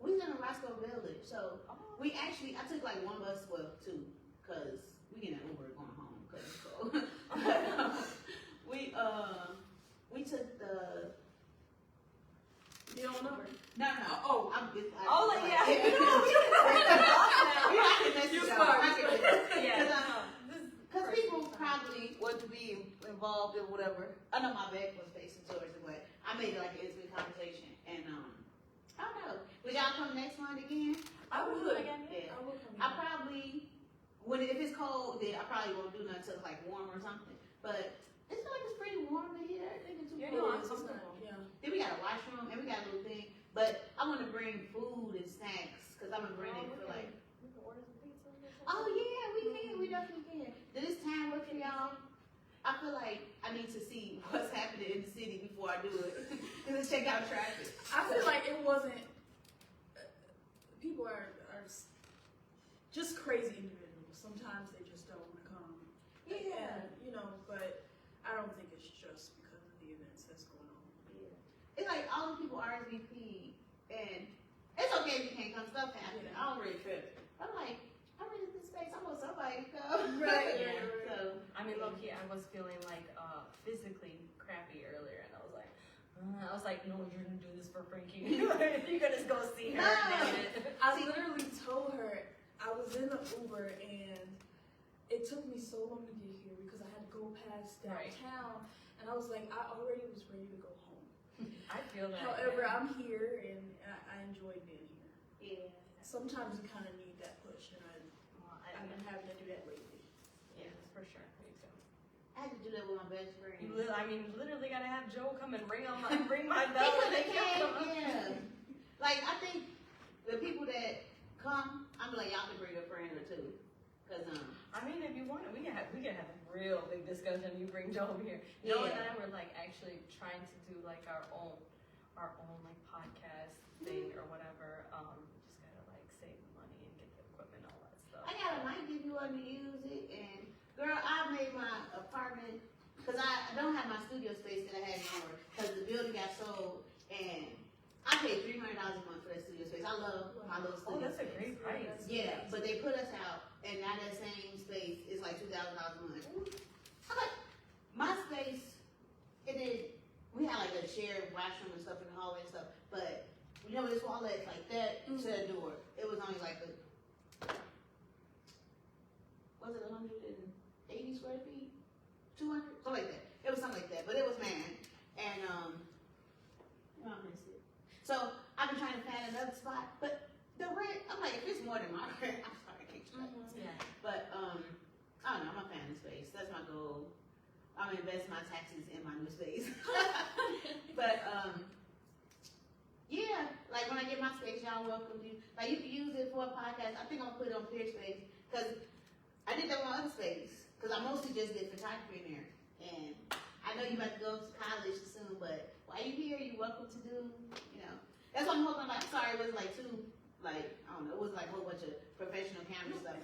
We was in the Roscoe Village, so we actually, I took like one bus, well, two, because we get an Uber going home, because it's cold. we took the, You don't know? no. Oh. I'm just, Yeah. I can mess You it smart. up. I can mess it up. Yeah. Because people probably want to be involved in whatever. I know my back was facing towards it, but I made it like an intimate conversation. And I don't know. Would y'all come next month again? I would. Again? Yeah. I would come I here. probably, if it's cold, then I probably won't do nothing until it's like warm or something. But it feels like it's pretty warm in here. I think it's too Yeah, cold. no, It's not- comfortable. yeah. Then we got a washroom and we got a little thing. But I want to bring food and snacks because I'm going to bring it for like. We can order some pizza. Oh yeah, we can. We definitely can. Did this time work for y'all? I feel like I need to see what's happening in the city before I do it. Let's check out traffic. I feel like it wasn't. People are just crazy individuals. Sometimes they just don't want to come. Yeah. And, but I don't think it's just because of the events that's going on. Yeah. It's like all the people RSVP, and it's okay if you can't come. Stuff happens. Yeah. I don't really trip. I'm like, I rented this space. I want somebody to come. Right. Yeah. So I mean, low key, I was feeling like physically crappy earlier, and I was like, no, you're gonna do this for Frankie. You're gonna just go see her. I literally told her I was in the Uber and it took me so long to get here because I had to go past downtown, and I was like, I already was ready to go home. I feel that. However, I'm here and I enjoy being here. yeah. Sometimes you kind of need that push, and I've been having to do that lately. Yeah, for sure. Me too. I had to do that with my best friend. Literally gotta have Joe come and ring my bell. They yeah. Like I think the people that come, I'm like, y'all can bring a friend or two, cause I mean, if you want it, we can have a real big discussion. You bring Joe over here. Joe and I were like actually trying to do like our own like podcast thing or whatever. Just gotta like save the money and get the equipment and all that stuff. I got a mic if you want to use it. And girl, I made my apartment because I don't have my studio space that I had anymore because the building got sold, and I paid $300 a month for that studio space. I love my little Oh, studio that's a space. great price. Yeah, but they put us out, and now that same space is like $2,000 a month. I'm like, my space, and then we had like a shared washroom and stuff in the hallway and stuff, but this wall-ledge like that to the door, it was only like was it 180 square feet? 200? Something like that. It was something like that, but it was mine. And, I miss it. So, I've been trying to find another spot, but the rent, I'm like, if it's more than my rent, I'm sorry, I can't try. Yeah. But, I don't know, I'm gonna find a space. That's my goal. I'm gonna invest my taxes in my new space. But, yeah, like when I get my space, y'all welcome to, like you can use it for a podcast. I think I'm gonna put it on Peer Space, because I did that on my other space, because I mostly just did photography in there. And I know you about to go to college soon, but while you're here, you're welcome to do, That's what I'm hoping, like, sorry, it was like I don't know, it was like a whole bunch of professional camera stuff.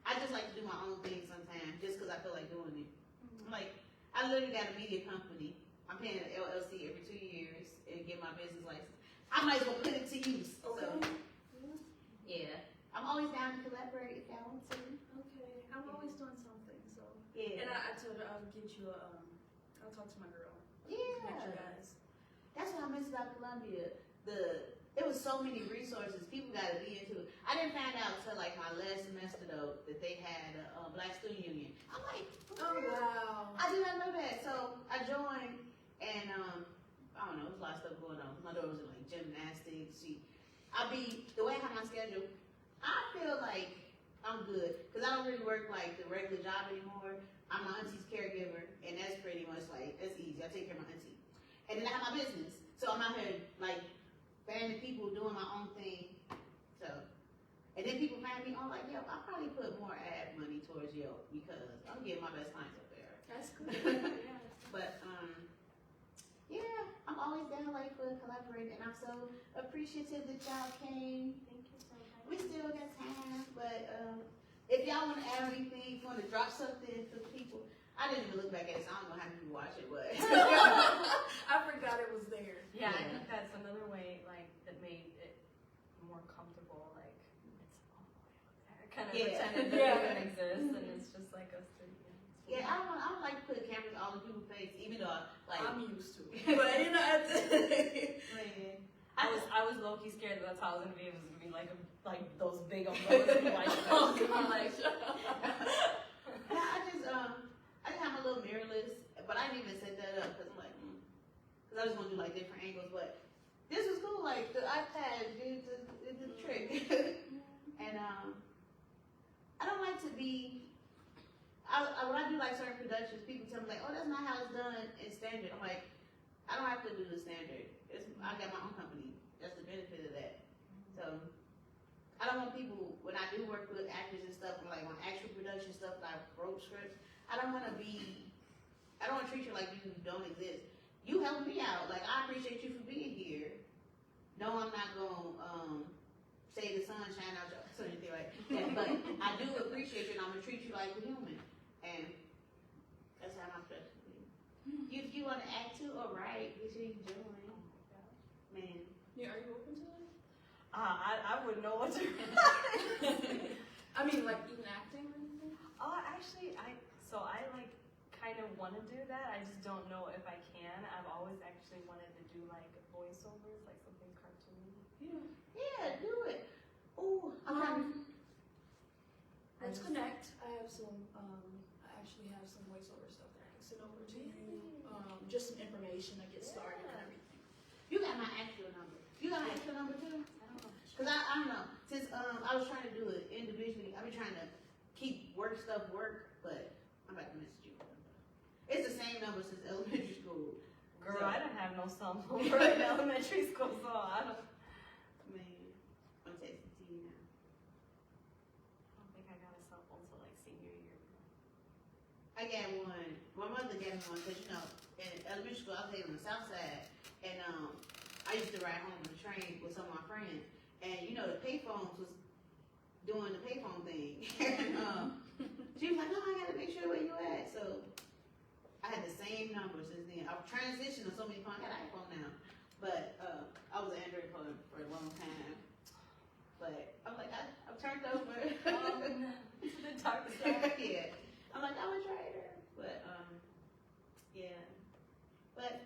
I just like to do my own thing sometimes, just because I feel like doing it. Like, I literally got a media company. I'm paying an LLC every 2 years and get my business license. I might as well put it to use. Okay. So, yeah. I'm always down to collaborate if y'all want to. Okay. I'm always doing something, so. Yeah. And I told her I'll get you I'll talk to my girl. Yeah. Connect you guys. That's what I miss about Columbia. It was so many resources. People got to be into it. I didn't find out until like my last semester though that they had a Black Student Union. I'm like, Oh wow. I did not know that. So I joined, and I don't know, there's a lot of stuff going on. My daughter was in like gymnastics. The way I have my schedule, I feel like I'm good because I don't really work like the regular job anymore. I'm my auntie's caregiver, and that's pretty much like that's easy. I take care of my auntie, and then I have my business, so I'm out here like fanning people, doing my own thing. So, and then people find me, I'm like, yo, I probably put more ad money towards Yelp because I'm getting my best clients up there. That's good. Yeah. But yeah, I'm always down like for collaborating, and I'm so appreciative that y'all came. Thank you so much. We still got time, but if y'all want to add anything, want to drop something for the people, I didn't even look back at it, so I don't know how many people watch it, but I forgot it was there. Yeah, I think that's another way, like, that made it more comfortable, like, it's all the way up there. Kind of pretending that it doesn't exist, and it's just like us two. yeah, I don't like to put cameras all in people's face, even though like I'm used to it. But you know, man, I was low key scared that that's how I was gonna be. It was gonna be like those big umbrellas and like I'm like. I just have my little mirrorless, but I didn't even set that up because I'm like, because I just want to do like different angles. But this was cool. Like the iPad did the trick, and I don't like to be. When I do like certain productions, people tell me like, "Oh, that's not how it's done in standard." I'm like, I don't have to do the standard. I got my own company. That's the benefit of that. So I don't want people when I do work with actors and stuff, like on actual production stuff, like wrote scripts. I don't want to treat you like you don't exist. You help me out. Like I appreciate you for being here. No, I'm not gonna say the sun shine out your or anything like that. But I do appreciate you, and I'm gonna treat you like a human. And that's how my production is. If you want to act too or write, which you doing, man. yeah, are you open to it? I wouldn't know what to. I mean, like even acting or anything? Actually, I like kind of want to do that. I just don't know if I can. I've always actually wanted to do like voiceovers, like something cartoony. Yeah, do it. Ooh, Let's connect. I have some. I actually have some voiceover stuff that I can send over to you. Just some information to get started and everything. You got my actual number. You got my actual number too? I don't know. Cause I don't know. Since I was trying to do it individually, I've been trying to keep work, but I'm about to message you. It's the same number since elementary school. Girl, So, I didn't have no cell phone in elementary school, so I don't. man, I'm texting to you now. I don't think I got a cell phone till like senior year. I got one. My mother gave me one because in elementary school I was on the south side, and I used to ride home on the train with some of my friends, and the payphones was doing the payphone thing. And she was like, "No, I gotta make sure where you at." So I had the same number since then. I've transitioned to so many phones. I got an iPhone now, but I was an Android phone for a long time. But I'm like, I've turned over. It's a bit dark to say. Yeah, I'm like, I'm a trader, but yeah. But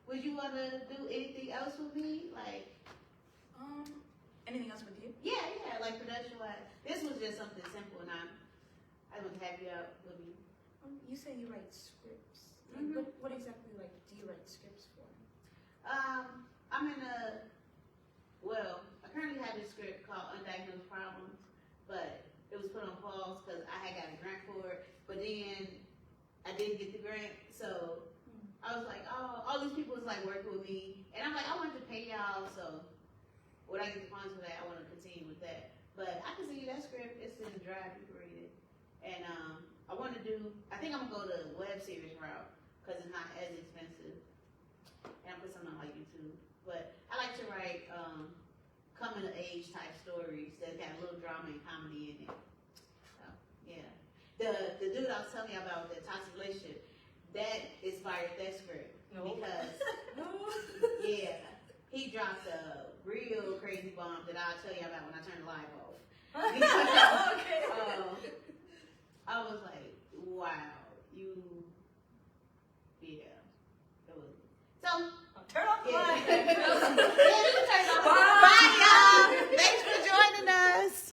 would you want to do anything else with me? Like, Anything else with you? yeah, like production wise. This was just something simple, and I would have you out with me. You say you write scripts. Mhm. What exactly do you write scripts for? I'm in I currently have this script called Undiagnosed Problems, but it was put on pause because I had got a grant for it, but then I didn't get the grant, so I was like, oh, all these people was like working with me, and I'm like, I wanted to pay y'all, so when I get the funds for that, I want to continue with that. But I can send you that script, it's in the drive, you can read it. And I think I'm gonna go the web series route, because it's not as expensive. And I'll put something on like YouTube. But I like to write coming of age type stories that got a little drama and comedy in it. So yeah. The dude I was telling you about, the toxic relationship, that inspired that script. No. Because yeah, he dropped a real crazy bomb that I'll tell you about when I turn the live off. Okay. I was like, wow, yeah, it was. So Turn off the yeah. light. Yeah,